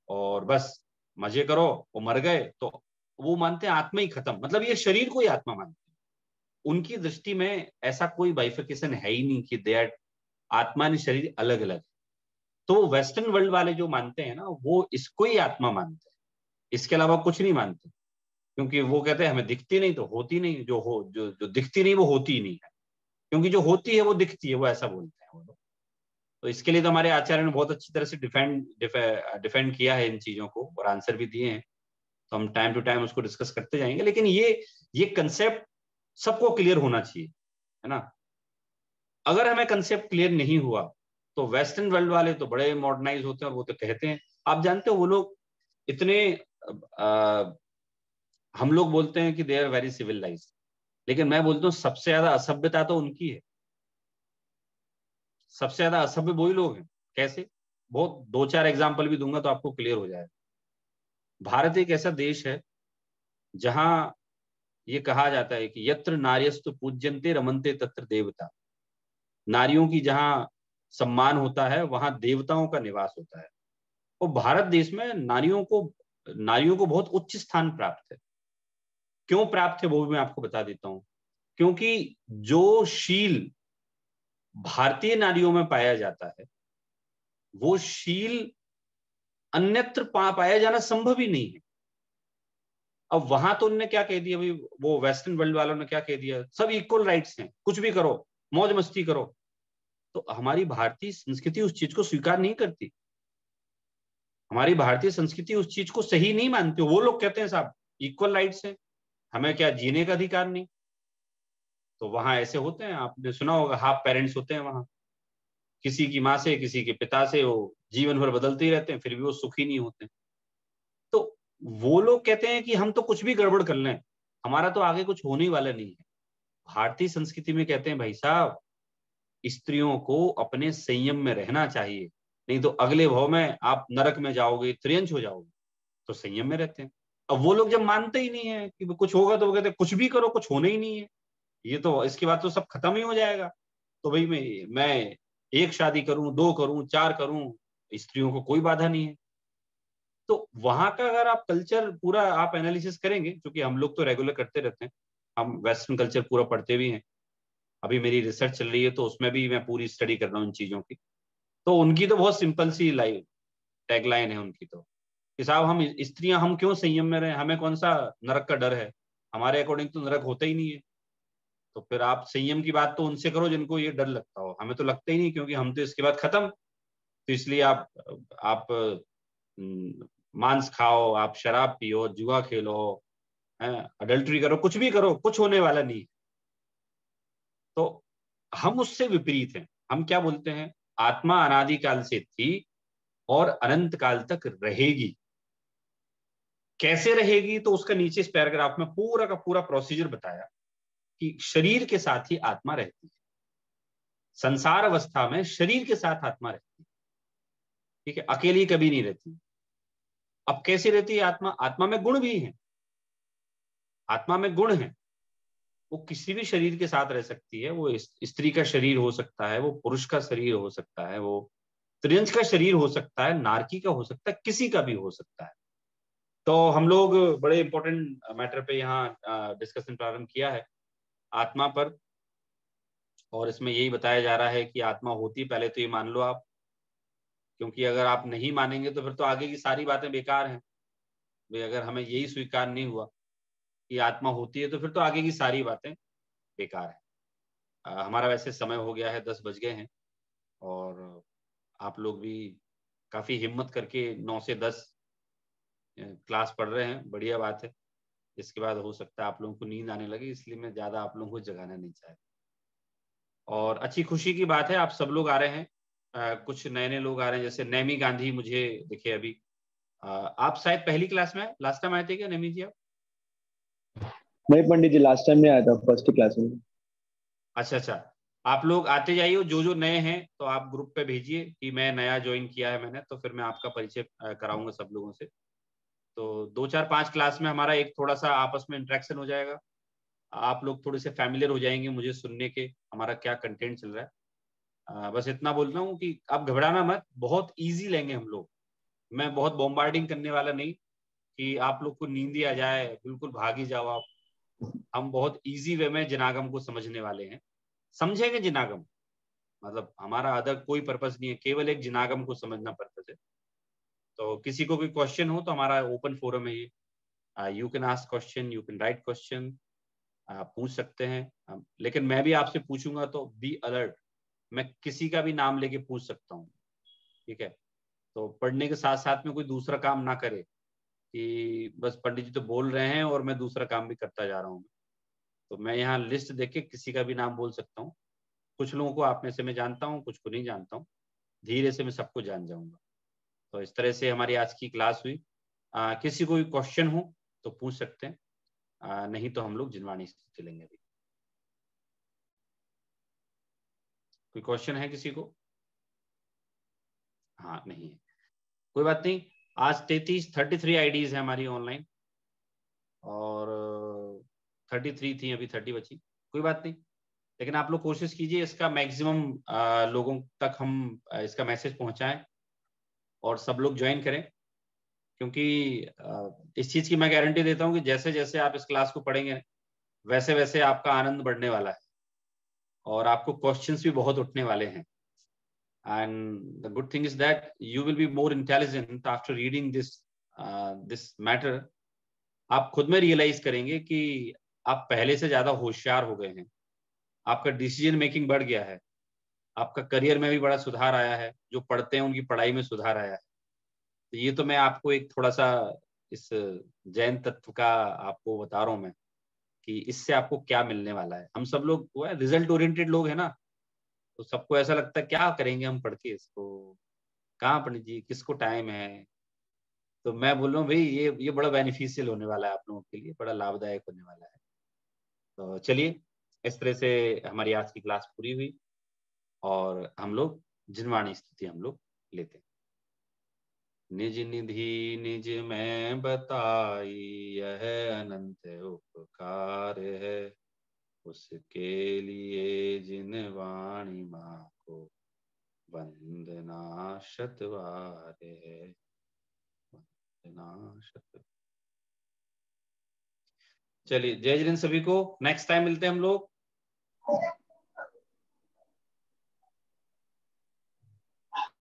और बस मजे करो, वो मर गए। तो वो मानते हैं आत्मा ही खत्म, मतलब ये शरीर को ही आत्मा मानते हैं। उनकी दृष्टि में ऐसा कोई बाइफिकेशन है ही नहीं कि दे आत्मा ने शरीर अलग अलग। तो वेस्टर्न वर्ल्ड वाले जो मानते हैं ना, वो इसको ही आत्मा मानते हैं, इसके अलावा कुछ नहीं मानते। क्योंकि वो कहते हैं हमें दिखती नहीं तो होती नहीं, जो दिखती नहीं वो होती ही नहीं है, क्योंकि जो होती है वो दिखती है, वो ऐसा बोलते हैं वो लोग। तो इसके लिए तो हमारे आचार्य ने बहुत अच्छी तरह से डिफेंड किया है इन चीजों को, और आंसर भी दिए हैं। तो हम टाइम टू टाइम उसको डिस्कस करते जाएंगे, लेकिन ये कंसेप्ट सबको क्लियर होना चाहिए, है ना। अगर हमें कंसेप्ट क्लियर नहीं हुआ तो वेस्टर्न वर्ल्ड वाले तो बड़े मॉडर्नाइज होते हैं, और वो तो कहते हैं, आप जानते हो वो लोग इतने हम लोग बोलते हैं कि दे आर वेरी सिविलाइज्ड, लेकिन मैं बोलता हूँ सबसे ज्यादा असभ्यता तो उनकी है। सबसे ज्यादा असभ्य वही लोग हैं। कैसे? बहुत 2-4 एग्जाम्पल भी दूंगा तो आपको क्लियर हो जाएगा। भारत एक ऐसा देश है जहां ये कहा जाता है कि यत्र नार्यस्तु पूज्यन्ते रमन्ते तत्र देवता। नारियों की जहां सम्मान होता है वहां देवताओं का निवास होता है। और भारत देश में नारियों को बहुत उच्च स्थान प्राप्त है। क्यों प्राप्त है वो भी मैं आपको बता देता हूं। क्योंकि जो शील भारतीय नारियों में पाया जाता है वो शील अन्यत्र पाया जाना संभव ही नहीं है। अब वहां तो उन्होंने क्या कह दिया भाई, वो वेस्टर्न वर्ल्ड वालों ने क्या कह दिया, सब इक्वल राइट्स हैं, कुछ भी करो, मौज मस्ती करो। तो हमारी भारतीय संस्कृति उस चीज को स्वीकार नहीं करती। हमारी भारतीय संस्कृति उस चीज को सही नहीं मानती। वो लोग कहते हैं साहब इक्वल राइट्स हैं, हमें क्या जीने का अधिकार नहीं। तो वहां ऐसे होते हैं, आपने सुना होगा हाफ पेरेंट्स होते हैं वहां, किसी की माँ से किसी के पिता से वो जीवन भर बदलते ही रहते हैं, फिर भी वो सुखी नहीं होते। तो वो लोग कहते हैं कि हम तो कुछ भी गड़बड़ कर लें, हमारा तो आगे कुछ होने वाला नहीं है। भारतीय संस्कृति में कहते हैं भाई साहब स्त्रियों को अपने संयम में रहना चाहिए, नहीं तो अगले भाव में आप नरक में जाओगे, त्रियंच हो जाओगे। तो संयम में रहते हैं। अब वो लोग जब मानते ही नहीं है कि कुछ होगा तो वो कहते हैं कुछ भी करो, कुछ होना ही नहीं है, ये तो इसके बाद तो सब खत्म ही हो जाएगा। तो भाई मैं 1 शादी करूं, 2 करूं, 4 करूं, स्त्रियों को कोई बाधा नहीं है। तो वहां का अगर आप कल्चर पूरा आप एनालिसिस करेंगे, क्योंकि हम लोग तो रेगुलर करते रहते हैं, हम वेस्टर्न कल्चर पूरा पढ़ते भी हैं, अभी मेरी रिसर्च चल रही है तो उसमें भी मैं पूरी स्टडी कर रहा हूँ इन चीजों की। तो उनकी तो बहुत सिंपल सी लाइन टैगलाइन है उनकी तो कि साहब हम स्त्रियां हम क्यों संयम में रहे, हमें कौन सा नरक का डर है, हमारे अकॉर्डिंग तो नरक होता ही नहीं है। तो फिर आप संयम की बात तो उनसे करो जिनको ये डर लगता हो, हमें तो लगता ही नहीं, क्योंकि हम तो इसके बाद खत्म। तो इसलिए आप मांस खाओ, आप शराब पियो, जुआ खेलो, अडल्ट्री करो, कुछ भी करो, कुछ होने वाला नहीं। तो हम उससे विपरीत हैं। हम क्या बोलते हैं, आत्मा अनादिकाल से थी और अनंत काल तक रहेगी। कैसे रहेगी, तो उसका नीचे इस पैराग्राफ में पूरा का पूरा प्रोसीजर बताया कि शरीर के साथ ही आत्मा रहती है। संसार अवस्था में शरीर के साथ आत्मा रहती है, ठीक है, अकेली कभी नहीं रहती। अब कैसे रहती है आत्मा, आत्मा में गुण भी है, आत्मा में गुण है। वो किसी भी शरीर के साथ रह सकती है। वो स्त्री का शरीर हो सकता है, वो पुरुष का शरीर हो सकता है, वो त्रियंच का शरीर हो सकता है, नारकी का हो सकता है, किसी का भी हो सकता है। तो हम लोग बड़े इंपॉर्टेंट मैटर पे यहाँ डिस्कशन प्रारंभ किया है, आत्मा पर। और इसमें यही बताया जा रहा है कि आत्मा होती, पहले तो ये मान लो आप, क्योंकि अगर आप नहीं मानेंगे तो फिर तो आगे की सारी बातें बेकार हैं। भाई अगर हमें यही स्वीकार नहीं हुआ कि आत्मा होती है तो फिर तो आगे की सारी बातें बेकार है। हमारा वैसे समय हो गया है, 10 बज गए हैं, और आप लोग भी काफी हिम्मत करके 9 से 10 क्लास पढ़ रहे हैं, बढ़िया बात है। इसके बाद हो सकता है आप लोगों को नींद आने लगे, इसलिए मैं ज्यादा आप लोगों को जगाना नहीं चाहता। और अच्छी खुशी की बात है आप सब लोग आ रहे हैं, कुछ नए नए लोग आ रहे हैं, जैसे नैमी गांधी मुझे दिखे अभी। आप शायद पहली क्लास में लास्ट टाइम आए थे क्या नैमी जी आप? नहीं पंडित जी, लास्ट टाइम में आया था, फर्स्ट क्लास में। अच्छा अच्छा, आप लोग आते जाइए, जो जो नए हैं तो आप ग्रुप पे भेजिए कि मैं नया ज्वाइन किया है मैंने, तो फिर मैं आपका परिचय कराऊंगा सब लोगों से। तो 2 4 5 क्लास में हमारा एक थोड़ा सा आपस में इंटरेक्शन हो जाएगा, आप लोग थोड़े से फैमिलियर हो जाएंगे मुझे सुनने के, हमारा क्या कंटेंट चल रहा है। बस इतना बोल रहा हूँ कि आप घबराना मत, बहुत ईजी लेंगे हम लोग। मैं बहुत बॉम्बार्डिंग करने वाला नहीं कि आप लोग को नींद ही आ जाए, बिल्कुल भाग ही जाओ आप। हम बहुत इजी वे में जिनागम को समझने वाले हैं, समझेंगे जिनागम, मतलब हमारा अदर कोई पर्पस नहीं है, केवल एक जिनागम को समझना पर्पस है। तो किसी को कोई क्वेश्चन हो तो हमारा ओपन फोरम है ये, you can ask question, you can write question, आप पूछ सकते हैं। लेकिन मैं भी आपसे पूछूंगा तो बी अलर्ट, मैं किसी का भी नाम लेके पूछ सकता हूँ, ठीक है। तो पढ़ने के साथ साथ में कोई दूसरा काम ना करे कि बस पंडित जी तो बोल रहे हैं और मैं दूसरा काम भी करता जा रहा हूँ। तो मैं यहाँ लिस्ट देख के किसी का भी नाम बोल सकता हूँ। कुछ लोगों को आप में से मैं जानता हूँ, कुछ को नहीं जानता हूँ, धीरे से मैं सबको जान जाऊंगा। तो इस तरह से हमारी आज की क्लास हुई। किसी को भी क्वेश्चन हो तो पूछ सकते हैं, नहीं तो हम लोग जिनवाणी से चलेंगे। अभी कोई क्वेश्चन है किसी को? हाँ नहीं है, कोई बात नहीं। आज 33 आईडीज है हमारी ऑनलाइन, और 33 थी, अभी 30 बची, कोई बात नहीं। लेकिन आप लोग कोशिश कीजिए इसका मैक्सिमम लोगों तक हम इसका मैसेज पहुंचाएं और सब लोग ज्वाइन करें, क्योंकि इस चीज की मैं गारंटी देता हूं कि जैसे जैसे आप इस क्लास को पढ़ेंगे वैसे वैसे आपका आनंद बढ़ने वाला है और आपको क्वेश्चंस भी बहुत उठने वाले हैं। And the good thing is that you will be more intelligent after reading this matter. आप खुद में रियलाइज करेंगे कि आप पहले से ज्यादा होशियार हो गए हैं, आपका डिसीजन मेकिंग बढ़ गया है, आपका करियर में भी बड़ा सुधार आया है, जो पढ़ते हैं उनकी पढ़ाई में सुधार आया है। तो ये तो मैं आपको एक थोड़ा सा इस जैन तत्व का आपको बता रहा हूं मैं कि इससे आपको क्या मिलने वाला है। हम सब लोग वो है रिजल्ट ओरिएंटेड लोग हैं ना, तो सबको ऐसा लगता है क्या करेंगे हम पढ़ के इसको, कहाँ पंडित जी, किसको टाइम है। तो मैं बोल रहा हूँ भाई ये बड़ा बेनिफिशियल होने वाला है आप लोगों के लिए, बड़ा लाभदायक होने वाला है। तो चलिए, इस तरह से हमारी आज की क्लास पूरी हुई और हम लोग जिनवाणी स्तुति हम लोग लेते हैं। निज निधि निज में बताई यह अनंत उपकार है, उसके लिए जिन वाणी माँ को वंदना शतवार है, वंदना शत। चलिए, जय जिनेन्द्र सभी को, नेक्स्ट टाइम मिलते हैं हम लोग।